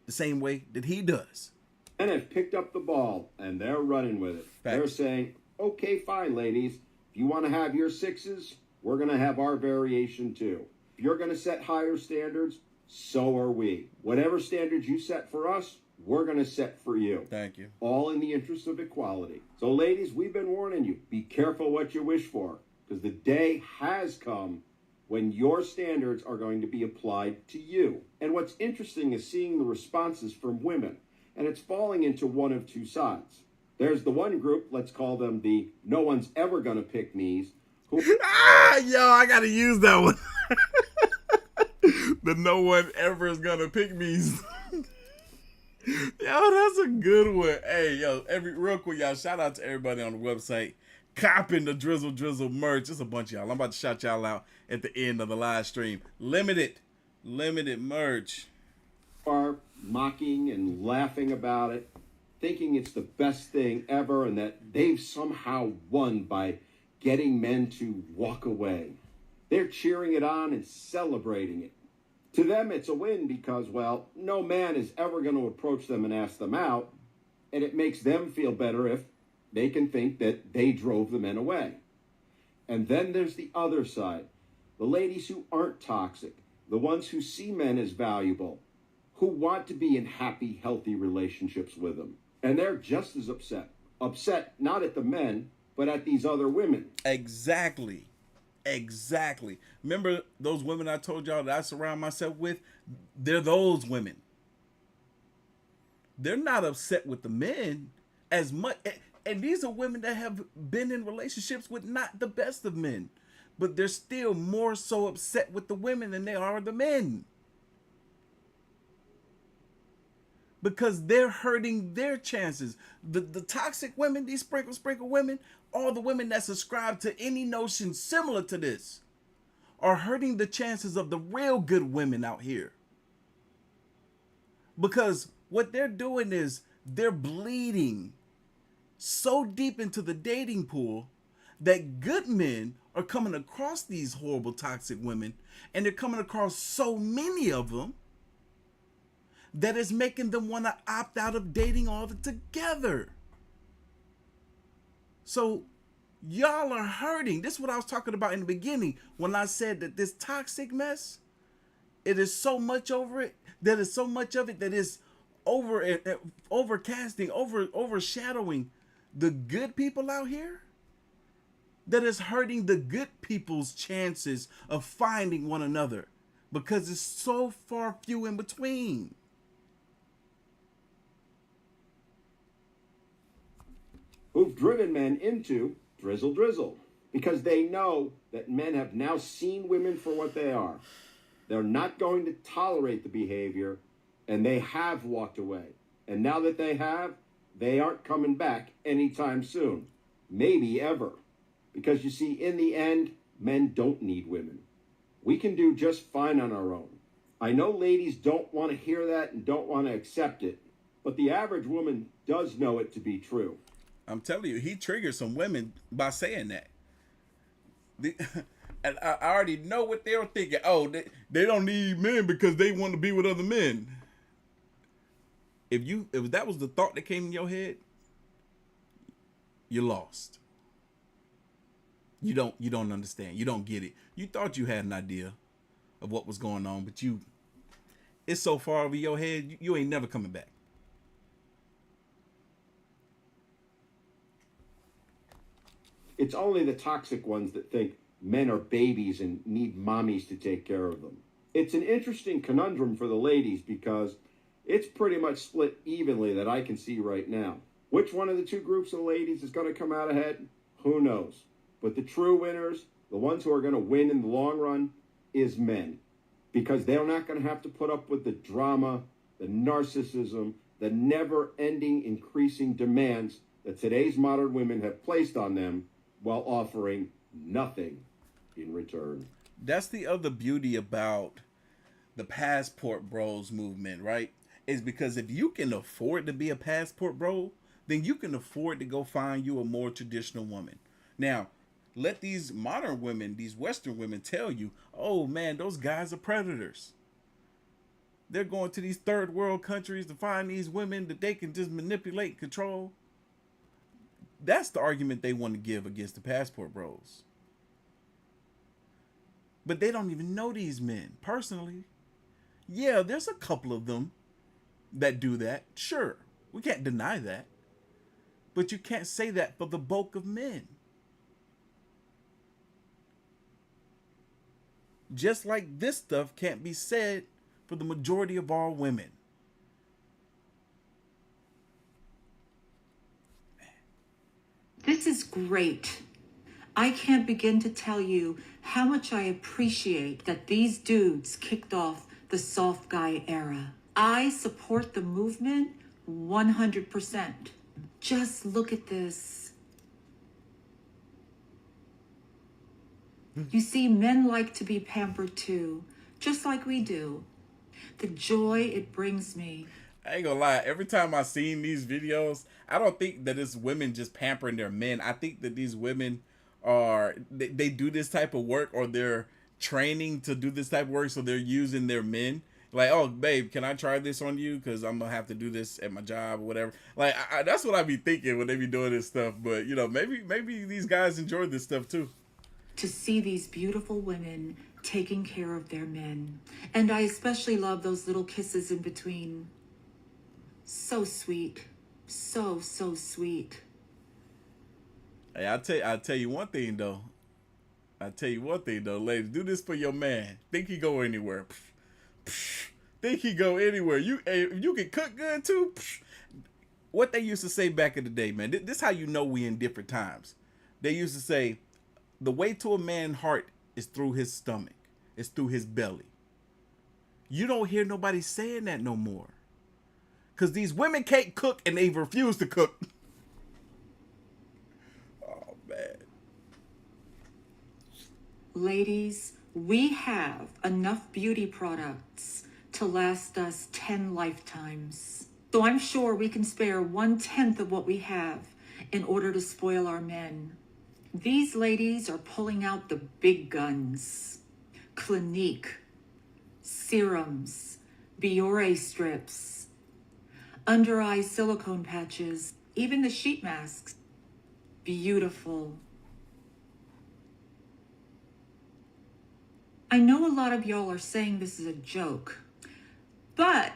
The same way that he does. Men have picked up the ball and they're running with it. They're saying, okay, fine, ladies. If you want to have your sixes, we're going to have our variation too. If you're going to set higher standards, so are we. Whatever standards you set for us, we're going to set for you. Thank you. All in the interest of equality. So, ladies, we've been warning you. Be careful what you wish for, because the day has come when your standards are going to be applied to you. And what's interesting is seeing the responses from women, and it's falling into one of two sides. There's the one group, let's call them the no one's ever gonna pick me's. Yo, I gotta use that one. The no one ever is gonna pick me's. Yo, that's a good one. Hey, yo, real quick, y'all, shout out to everybody on the website copping the Drizzle Drizzle merch. It's a bunch of y'all. I'm about to shout y'all out at the end of the live stream. Limited merch. Are mocking and laughing about it, thinking it's the best thing ever and that they've somehow won by getting men to walk away. They're cheering it on and celebrating it. To them, it's a win because, well, no man is ever going to approach them and ask them out, and it makes them feel better if they can think that they drove the men away. And then there's the other side, the ladies who aren't toxic, the ones who see men as valuable, who want to be in happy, healthy relationships with them. And they're just as upset. Upset not at the men, but at these other women. Exactly. Remember those women I told y'all that I surround myself with? They're those women. They're not upset with the men as much. And these are women that have been in relationships with not the best of men. But they're still more so upset with the women than they are the men. Because they're hurting their chances. The toxic women, these sprinkle women, all the women that subscribe to any notion similar to this are hurting the chances of the real good women out here. Because what they're doing is they're bleeding so deep into the dating pool that good men are coming across these horrible toxic women, and they're coming across so many of them that is making them want to opt out of dating altogether. So y'all are hurting. This is what I was talking about in the beginning when I said that this toxic mess, it is so much over it, that is so much of it that is overshadowing the good people out here, that is hurting the good people's chances of finding one another because it's so far few in between. Who've driven men into drizzle drizzle because they know that men have now seen women for what they are. They're not going to tolerate the behavior, and they have walked away. And now that they have, they aren't coming back anytime soon. Maybe ever. Because you see, in the end, men don't need women. We can do just fine on our own. I know ladies don't want to hear that and don't want to accept it, but the average woman does know it to be true. I'm telling you, he triggered some women by saying that. And I already know what they were thinking. Oh, they don't need men because they want to be with other men. If that was the thought that came in your head, you're lost. You don't understand. You don't get it. You thought you had an idea of what was going on, but it's so far over your head, you ain't never coming back. It's only the toxic ones that think men are babies and need mommies to take care of them. It's an interesting conundrum for the ladies because it's pretty much split evenly that I can see right now. Which one of the two groups of ladies is going to come out ahead? Who knows? But the true winners, the ones who are going to win in the long run, is men. Because they're not going to have to put up with the drama the narcissism, the never-ending increasing demands that today's modern women have placed on them while offering nothing in return. That's the other beauty about the passport bros movement, right? Is because if you can afford to be a passport bro, then you can afford to go find you a more traditional woman. Now, let these modern women, these Western women tell you, oh man, those guys are predators. They're going to these third world countries to find these women that they can just manipulate and control. That's the argument they want to give against the passport bros. But they don't even know these men personally. Yeah, there's a couple of them that do that. Sure, we can't deny that. But you can't say that for the bulk of men. Just like this stuff can't be said for the majority of all women. This is great. I can't begin to tell you how much I appreciate that these dudes kicked off the soft guy era. I support the movement 100%. Just look at this. You see, men like to be pampered too, just like we do. The joy it brings me. I ain't gonna lie, every time I seen these videos, I don't think that it's women just pampering their men. I think that these women are, they do this type of work, or they're training to do this type of work, so they're using their men. Like, oh, babe, can I try this on you? Because I'm going to have to do this at my job or whatever. Like, that's what I be thinking when they be doing this stuff. But, you know, maybe these guys enjoy this stuff too. To see these beautiful women taking care of their men. And I especially love those little kisses in between. So sweet. So, so sweet. Hey, I'll tell you one thing, though. Ladies. Do this for your man. Think he go anywhere. Think he go anywhere. You can cook good too. What they used to say back in the day, man. This how you know we in different times. They used to say, the way to a man's heart is through his stomach. It's through his belly. You don't hear nobody saying that no more. Because these women can't cook and they refuse to cook. Oh, man. Ladies, we have enough beauty products to last us 10 lifetimes. So I'm sure we can spare 1/10 of what we have in order to spoil our men. These ladies are pulling out the big guns. Clinique, serums, Biore strips, under eye silicone patches, even the sheet masks. Beautiful. I know a lot of y'all are saying this is a joke, but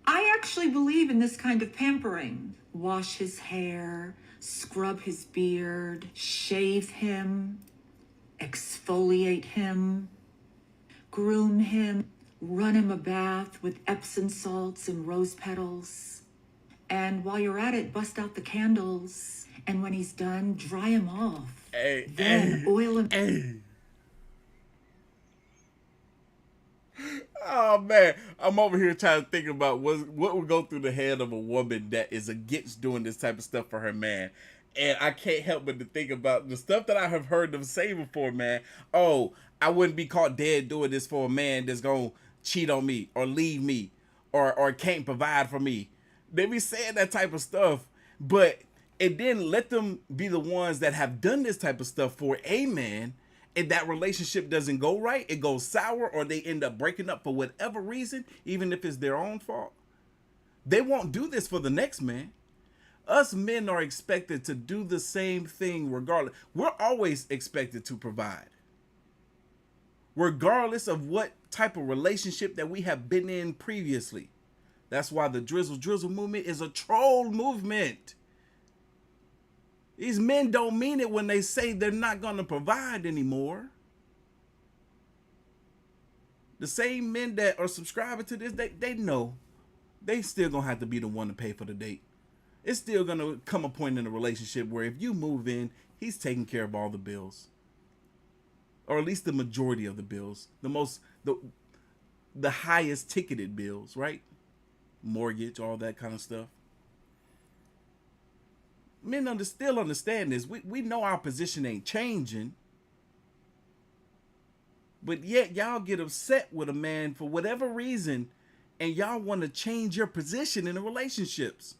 I actually believe in this kind of pampering. Wash his hair, scrub his beard, shave him, exfoliate him, groom him, run him a bath with Epsom salts and rose petals. And while you're at it, bust out the candles. And when he's done, dry him off. Then oil him. Oh man, I'm over here trying to think about what would go through the head of a woman that is against doing this type of stuff for her man. And I can't help but to think about the stuff that I have heard them say before, man. Oh, I wouldn't be caught dead doing this for a man that's gonna cheat on me or leave me or can't provide for me. They be saying that type of stuff, but it then let them be the ones that have done this type of stuff for a man. And that relationship doesn't go right, it goes sour, or they end up breaking up for whatever reason, even if it's their own fault. They won't do this for the next man. Us men are expected to do the same thing regardless. We're always expected to provide. Regardless of what type of relationship that we have been in previously. That's why the Drizzle Drizzle movement is a troll movement. These men don't mean it when they say they're not going to provide anymore. The same men that are subscribing to this, they know they still going to have to be the one to pay for the date. It's still going to come a point in the relationship where if you move in, he's taking care of all the bills. Or at least the majority of the bills. The highest ticketed bills, right? mortgage, all that kind of stuff. Men still understand this. We know our position ain't changing. But yet y'all get upset with a man for whatever reason, and y'all want to change your position in the relationships.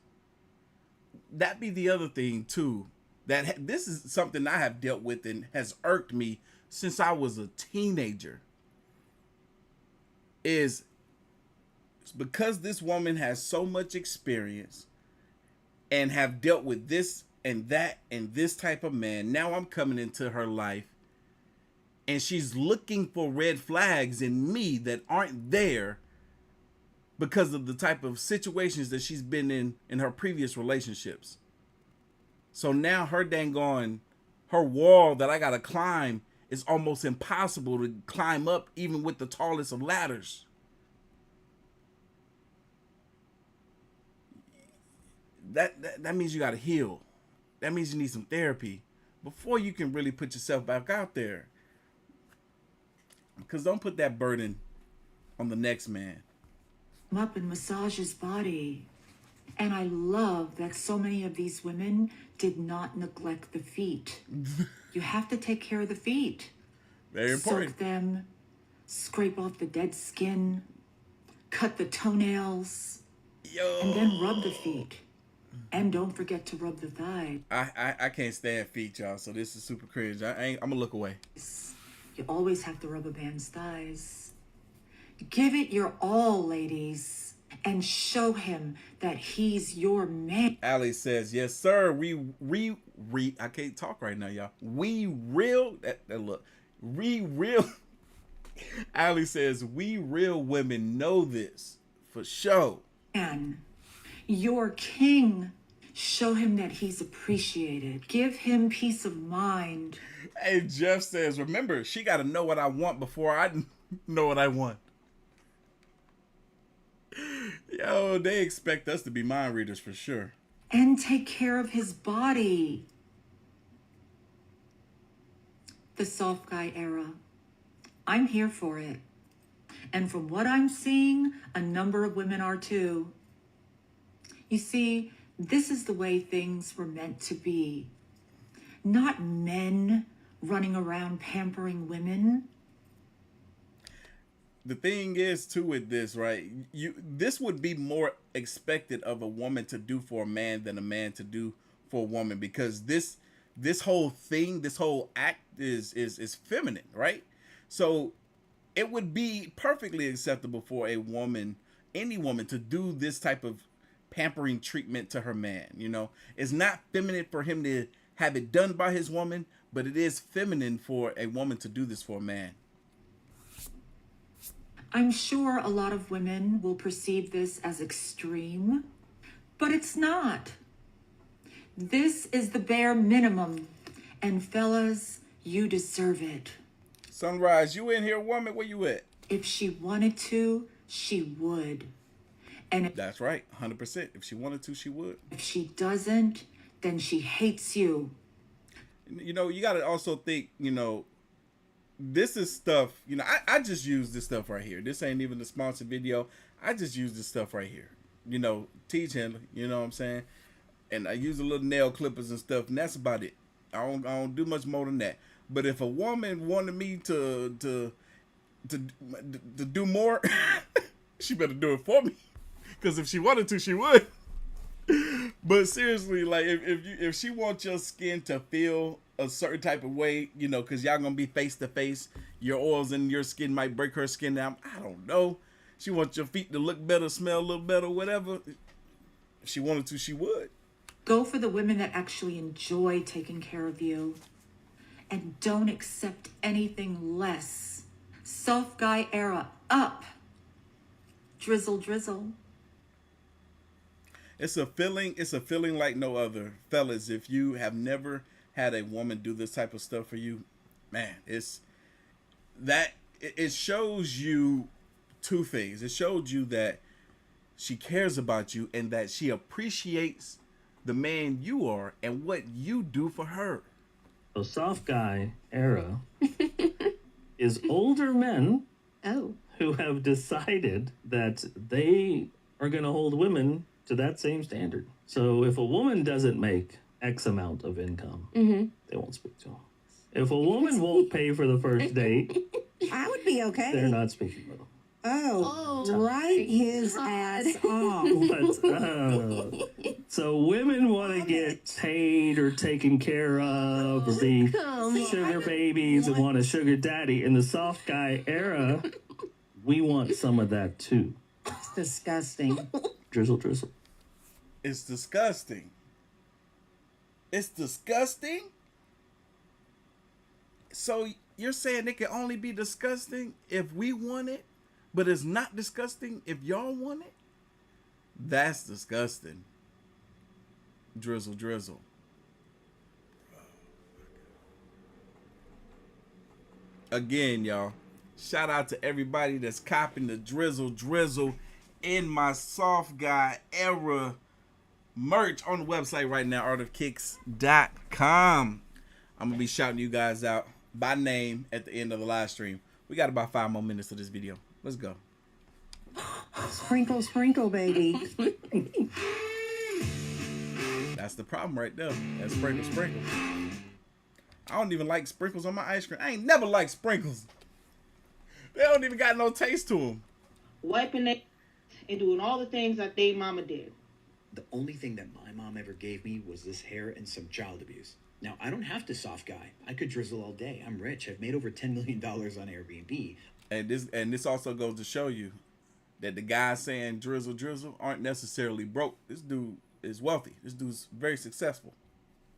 That be the other thing too. That this is something I have dealt with and has irked me since I was a teenager. Is because this woman has so much experience and have dealt with this and that and this type of man. Now I'm coming into her life and she's looking for red flags in me that aren't there because of the type of situations that she's been in her previous relationships. So now her her wall that I gotta climb is almost impossible to climb up even with the tallest of ladders. That means you gotta heal. That means you need some therapy before you can really put yourself back out there. Because don't put that burden on the next man. Up and massage his body. And I love that so many of these women did not neglect the feet. You have to take care of the feet. Very important. Soak them, scrape off the dead skin, cut the toenails, and then rub the feet. And don't forget to rub the thigh. I can't stand feet, y'all, so this is super cringe. I'm gonna look away. You always have to rub a man's thighs. Give it your all, ladies, and show him that he's your man. Allie says, yes, sir. I can't talk right now, y'all. Allie says, we real women know this for sure. Man, your king. Show him that he's appreciated. Give him peace of mind. Hey, Jeff says, remember, she got to know what I want before I know what I want. Yo, they expect us to be mind readers for sure. And take care of his body. The soft guy era. I'm here for it. And from what I'm seeing, a number of women are too. You see, this is the way things were meant to be. Not men running around pampering women. The thing is too with this, right? This would be more expected of a woman to do for a man than a man to do for a woman, because this whole thing, this whole act is feminine, right? So it would be perfectly acceptable for a woman, any woman, to do this type of pampering treatment to her man. You know, it's not feminine for him to have it done by his woman, but it is feminine for a woman to do this for a man. I'm sure a lot of women will perceive this as extreme, but it's not. This is the bare minimum, and fellas, you deserve it. Sunrise, you in here, woman? Where you at? If she wanted to, she would. And that's right, 100%. If she wanted to, she would. If she doesn't, then she hates you. You know, you got to also think, you know, this is stuff, you know, I just use this stuff right here. This ain't even a sponsored video. I just use this stuff right here. You know, teaching, you know what I'm saying? And I use a little nail clippers and stuff, and that's about it. I don't do much more than that. But if a woman wanted me to do more, she better do it for me. Because if she wanted to, she would. But seriously, like if she wants your skin to feel a certain type of way, you know, because y'all gonna be face to face, your oils in your skin might break her skin down. I don't know. She wants your feet to look better, smell a little better, whatever. If she wanted to, she would. Go for the women that actually enjoy taking care of you, and don't accept anything less. Soft guy era up. Drizzle, drizzle. It's a feeling like no other. Fellas, if you have never had a woman do this type of stuff for you, man, it shows you two things. It shows you that she cares about you and that she appreciates the man you are and what you do for her. The soft guy era is older men who have decided that they are going to hold women to that same standard. So if a woman doesn't make X amount of income, they won't speak to them. If a woman won't pay for the first date, I would be okay. they're not speaking with them. Write his ass off. So women want to get paid or taken care of or be sugar babies and want a sugar daddy. In the soft guy era, we want some of that too. It's disgusting. Drizzle, drizzle. It's disgusting. It's disgusting? So you're saying it can only be disgusting if we want it, but it's not disgusting if y'all want it? That's disgusting. Drizzle, drizzle. Again, y'all, shout out to everybody that's copping the drizzle, drizzle in my soft guy era merch on the website right now, Artofkickz.com. I'm going to be shouting you guys out by name at the end of the live stream. We got about 5 more minutes of this video. Let's go. Sprinkle, sprinkle, baby. That's the problem right there. That sprinkle, sprinkle. I don't even like sprinkles on my ice cream. I ain't never liked sprinkles. They don't even got no taste to them. Wiping it and doing all the things that they mama did. The only thing that my mom ever gave me was this hair and some child abuse. Now, I don't have to soft guy. I could drizzle all day. I'm rich. I've made over $10 million on Airbnb. And this also goes to show you that the guys saying drizzle, drizzle aren't necessarily broke. This dude is wealthy. This dude's very successful.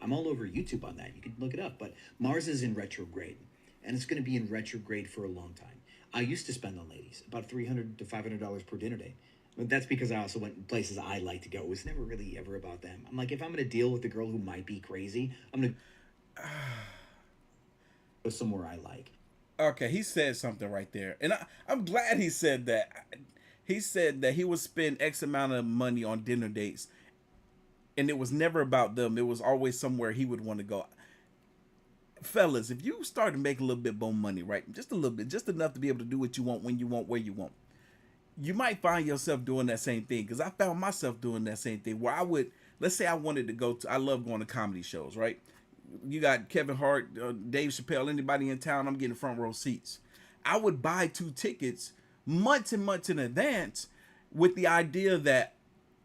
I'm all over YouTube on that. You can look it up. But Mars is in retrograde, and it's going to be in retrograde for a long time. I used to spend on ladies about $300 to $500 per dinner date. But that's because I also went places I like to go. It was never really ever about them. I'm like, if I'm going to deal with a girl who might be crazy, I'm going to go somewhere I like. Okay, he said something right there. And I'm glad he said that. He said that he would spend X amount of money on dinner dates. And it was never about them. It was always somewhere he would want to go. Fellas, if you start to make a little bit more money, right? Just a little bit. Just enough to be able to do what you want, when you want, where you want. You might find yourself doing that same thing. Because I found myself doing that same thing. Where I would, let's say I wanted to go to, I love going to comedy shows, right? You got Kevin Hart, Dave Chappelle, anybody in town, I'm getting front row seats. I would buy 2 tickets months and months in advance with the idea that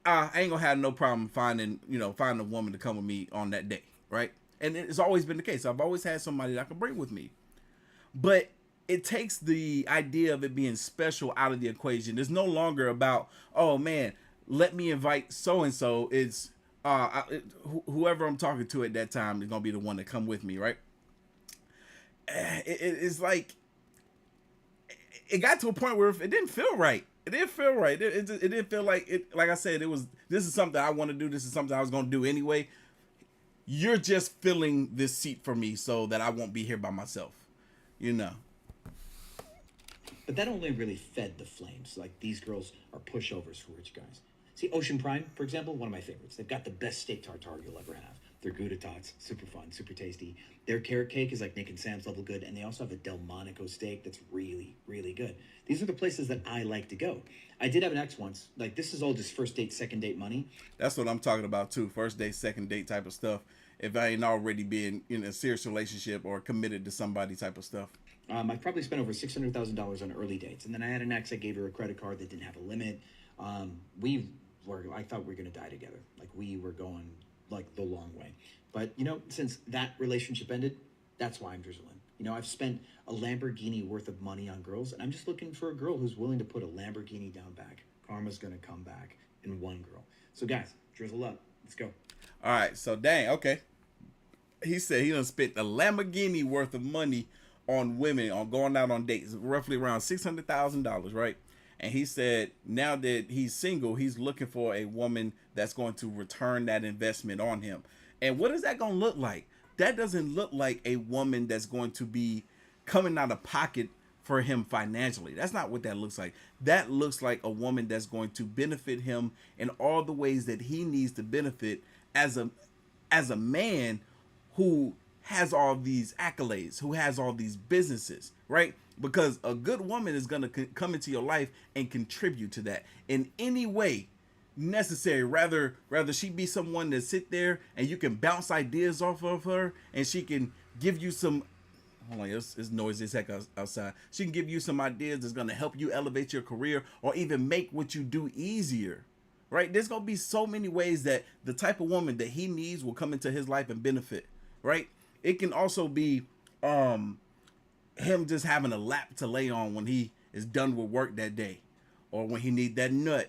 I ain't gonna have no problem finding a woman to come with me on that day, right? And it's always been the case. I've always had somebody that I can bring with me. But it takes the idea of it being special out of the equation. It's no longer about, oh man, let me invite so-and-so. It's whoever I'm talking to at that time is gonna be the one to come with me, right? It's like it got to a point where it didn't feel right. It didn't feel right. It didn't feel like it. Like I said, this is something I want to do. This is something I was gonna do anyway. You're just filling this seat for me so that I won't be here by myself, But that only really fed the flames. Like, these girls are pushovers for rich guys. See, Ocean Prime, for example, one of my favorites. They've got the best steak tartare you'll ever have. They're Gouda tots, super fun, super tasty. Their carrot cake is like Nick and Sam's level good, and they also have a Delmonico steak that's really, really good. These are the places that I like to go. I did have an ex once. Like, this is all just first date, second date money. That's what I'm talking about too. First date, second date type of stuff. If I ain't already been in a serious relationship or committed to somebody type of stuff. I've probably spent over $600,000 on early dates. And then I had an ex, I gave her a credit card that didn't have a limit. I thought we were going to die together. Like, we were going like the long way. But, since that relationship ended, that's why I'm drizzling. I've spent a Lamborghini worth of money on girls, and I'm just looking for a girl who's willing to put a Lamborghini down back. Karma's going to come back in one girl. So, guys, drizzle up. Let's go. All right. So, dang. Okay. He said he done spent a Lamborghini worth of money on women, on going out on dates, roughly around $600,000, right? And he said now that he's single, he's looking for a woman that's going to return that investment on him. And what is that going to look like? That doesn't look like a woman that's going to be coming out of pocket for him financially. That's not what that looks like. That looks like a woman that's going to benefit him in all the ways that he needs to benefit as a man who has all these accolades, who has all these businesses, right? Because a good woman is going to come into your life and contribute to that in any way necessary. Rather she be someone that sit there and you can bounce ideas off of her, and she can give you some, hold on, it's noisy as heck outside. She can give you some ideas that's going to help you elevate your career or even make what you do easier, right? There's going to be so many ways that the type of woman that he needs will come into his life and benefit, right? It can also be him just having a lap to lay on when he is done with work that day, or when he need that nut,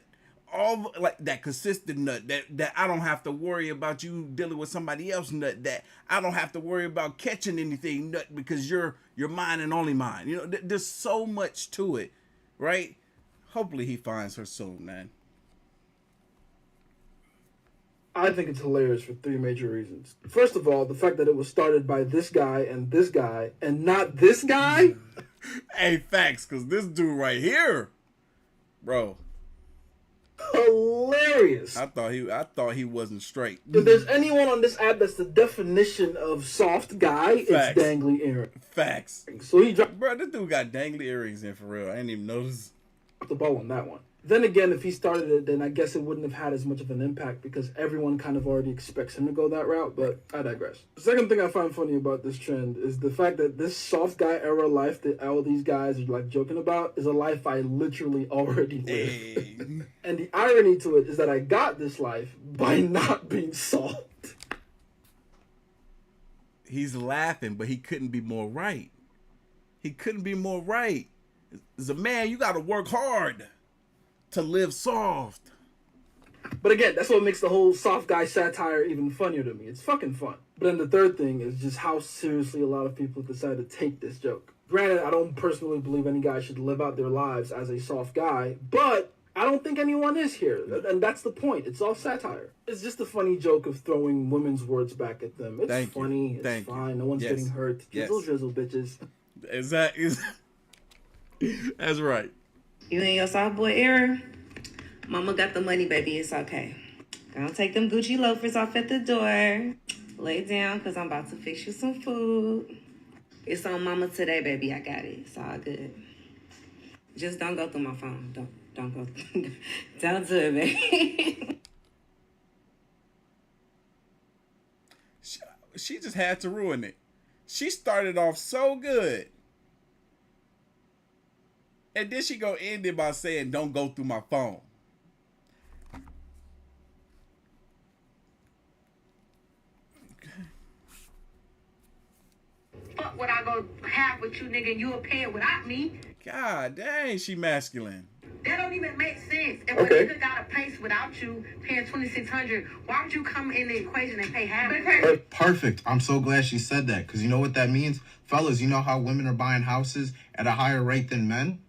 all like that consistent nut that I don't have to worry about you dealing with somebody else nut, that I don't have to worry about catching anything nut because you're mine and only mine. You know, there's so much to it, right? Hopefully he finds her soon, man. I think it's hilarious for 3 major reasons. First of all, the fact that it was started by this guy and not this guy. Hey, facts, because this dude right here, bro, hilarious. I thought he wasn't straight. If there's anyone on this app that's the definition of soft guy, Facts. It's dangly earrings. Facts. So he dropped, bro, this dude got dangly earrings in for real. I didn't even notice. The ball on that one. Then again, if he started it, then I guess it wouldn't have had as much of an impact because everyone kind of already expects him to go that route, but I digress. The second thing I find funny about this trend is the fact that this soft guy era life that all these guys are like joking about is a life I literally already live. Hey. And the irony to it is that I got this life by not being soft. He's laughing, but he couldn't be more right. He couldn't be more right. As a man, you got to work hard to live soft. But again, that's what makes the whole soft guy satire even funnier to me. It's fucking fun. But then the third thing is just how seriously a lot of people decide to take this joke. Granted, I don't personally believe any guy should live out their lives as a soft guy, but I don't think anyone is here. And that's the point. It's all satire. It's just a funny joke of throwing women's words back at them. It's funny. It's fine. No one's getting hurt. Drizzle, drizzle, bitches. Exactly. That's right. You in your soft boy era? Mama got the money, baby. It's okay. Gonna take them Gucci loafers off at the door. Lay down, because I'm about to fix you some food. It's on mama today, baby. I got it. It's all good. Just don't go through my phone. Don't go. Don't do it, baby. She just had to ruin it. She started off so good. And then she go end it by saying, don't go through my phone. Fuck what I go have with you, nigga, and you'll pay it without me. God dang, she masculine. That don't even make sense. If a nigga got a place without you paying $2,600, why would you come in the equation and pay half? Perfect. I'm so glad she said that, because you know what that means? Fellas, you know how women are buying houses at a higher rate than men?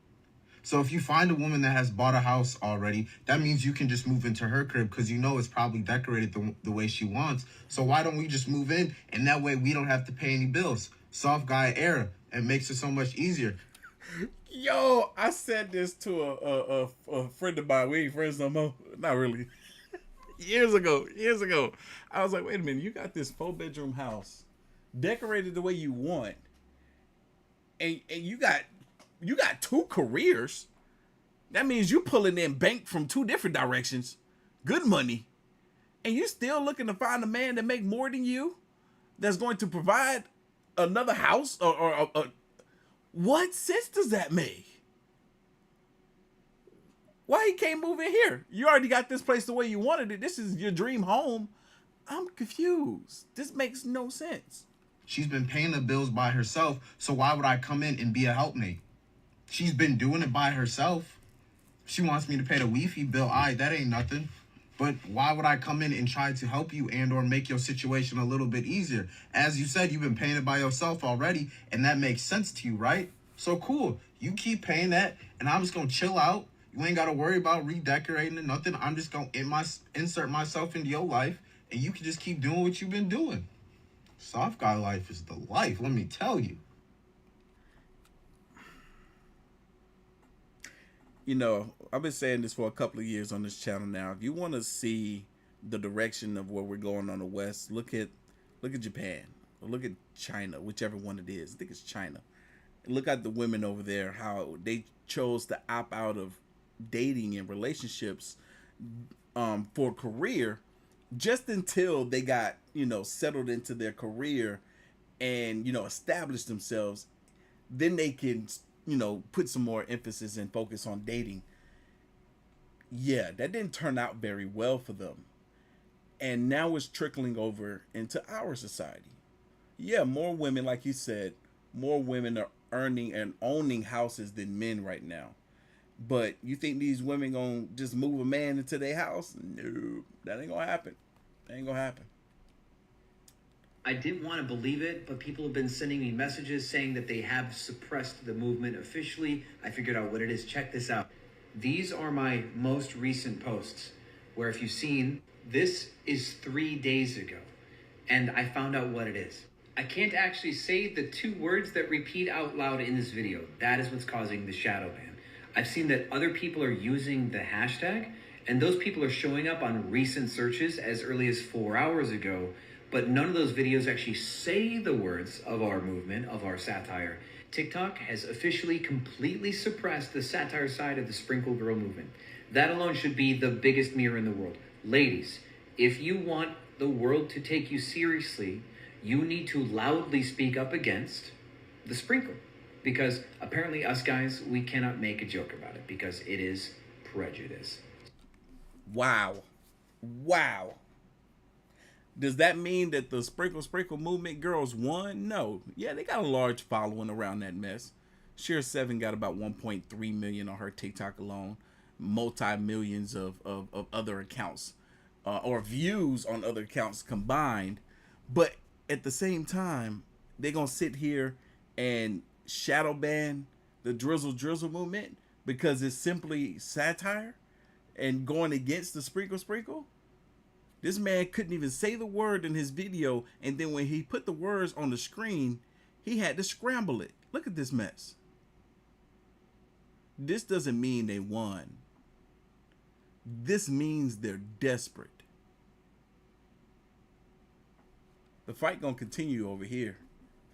So if you find a woman that has bought a house already, that means you can just move into her crib because you know it's probably decorated the way she wants. So why don't we just move in, and that way we don't have to pay any bills? Soft guy era. It makes it so much easier. Yo, I said this to a friend of mine. We ain't friends no more. Not really. Years ago. I was like, wait a minute. You got this 4-bedroom house decorated the way you want. And you got 2 careers. That means you pulling in bank from 2 different directions. Good money. And you still looking to find a man that make more than you, that's going to provide another house or what sense does that make? Why he can't move in here? You already got this place the way you wanted it. This is your dream home. I'm confused. This makes no sense. She's been paying the bills by herself, so why would I come in and be a helpmate? She's been doing it by herself. She wants me to pay the Wi-Fi bill. That ain't nothing. But why would I come in and try to help you and or make your situation a little bit easier? As you said, you've been paying it by yourself already, and that makes sense to you, right? So cool. You keep paying that, and I'm just going to chill out. You ain't got to worry about redecorating or nothing. I'm just going to insert myself into your life, and you can just keep doing what you've been doing. Soft guy life is the life, let me tell you. You know, I've been saying this for a couple of years on this channel now. If you want to see the direction of where we're going on the West, look at Japan. or look at China, whichever one it is. I think it's China. Look at the women over there, how they chose to opt out of dating and relationships for career, just until they got, you know, settled into their career and, you know, established themselves. Then they can, you know, put some more emphasis and focus on dating. Yeah, that didn't turn out very well for them. And now it's trickling over into our society. Yeah, more women, like you said, more women are earning and owning houses than men right now. But you think these women gonna just move a man into their house? No, that ain't gonna happen. That ain't gonna happen. I didn't want to believe it, but people have been sending me messages saying that they have suppressed the movement officially. I figured out what it is. Check this out. These are my most recent posts, where if you've seen, this is 3 days ago, and I found out what it is. I can't actually say the 2 words that repeat out loud in this video. That is what's causing the shadow ban. I've seen that other people are using the hashtag, and those people are showing up on recent searches as early as 4 hours ago, but none of those videos actually say the words of our movement, of our satire. TikTok has officially completely suppressed the satire side of the Sprinkle Girl movement. That alone should be the biggest mirror in the world. Ladies, if you want the world to take you seriously, you need to loudly speak up against the sprinkle. Because apparently us guys, we cannot make a joke about it because it is prejudice. Wow. Wow. Does that mean that the Sprinkle movement girls won? No. Yeah, they got a large following around that mess. Sheer 7 got about 1.3 million on her TikTok alone. Multi-millions of other accounts or views on other accounts combined. But at the same time, they're going to sit here and shadow ban the DRIZZLE movement because it's simply satire and going against the Sprinkle. This man couldn't even say the word in his video, and then when he put the words on the screen, he had to scramble it. Look at this mess. This doesn't mean they won. This means they're desperate. The fight gonna continue over here.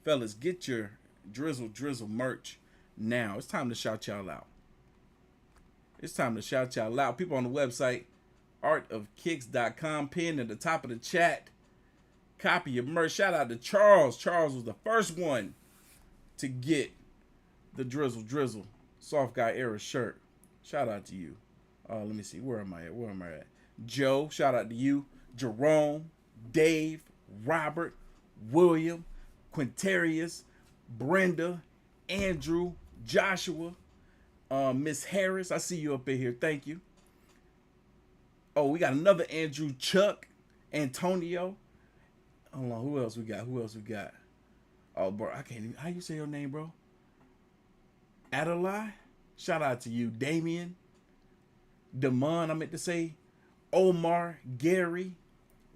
Fellas, get your DRIZZLE merch now. It's time to shout y'all out. It's time to shout y'all out. People on the website, Artofkickz.com, pinned at the top of the chat. Copy your merch. Shout out to Charles. Charles was the first one to get the DRIZZLE Soft Guy Era shirt. Shout out to you. Let me see. Where am I at? Joe, shout out to you. Jerome, Dave, Robert, William, Quintarius, Brenda, Andrew, Joshua, Miss Harris. I see you up in here. Thank you. Oh, we got another Andrew, Chuck, Antonio. Hold on, who else we got? Oh, bro, I can't even. How you say your name, bro? Adelaide. Shout out to you, Damien. Damon, I meant to say. Omar, Gary,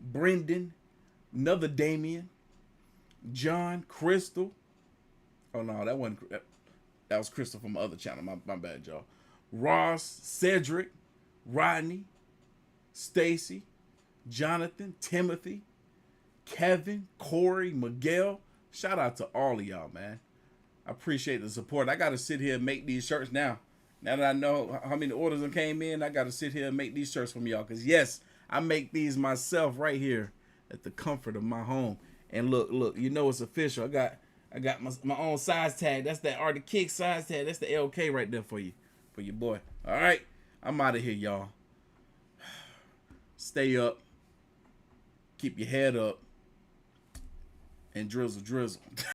Brendan, another Damien, John, Crystal. Oh no, that wasn't. That was Crystal from my other channel. My bad, y'all. Ross, Cedric, Rodney, Stacy, Jonathan, Timothy, Kevin, Corey, Miguel. Shout out to all of y'all, man. I appreciate the support. I got to sit here and make these shirts now. Now that I know how many orders that came in, I got to sit here and make these shirts from y'all. Because, yes, I make these myself right here at the comfort of my home. And look, you know it's official. I got my own size tag. That's that Artofkickz size tag. That's the LK right there for you. For your boy. All right? I'm out of here, y'all. Stay up. Keep your head up. And drizzle.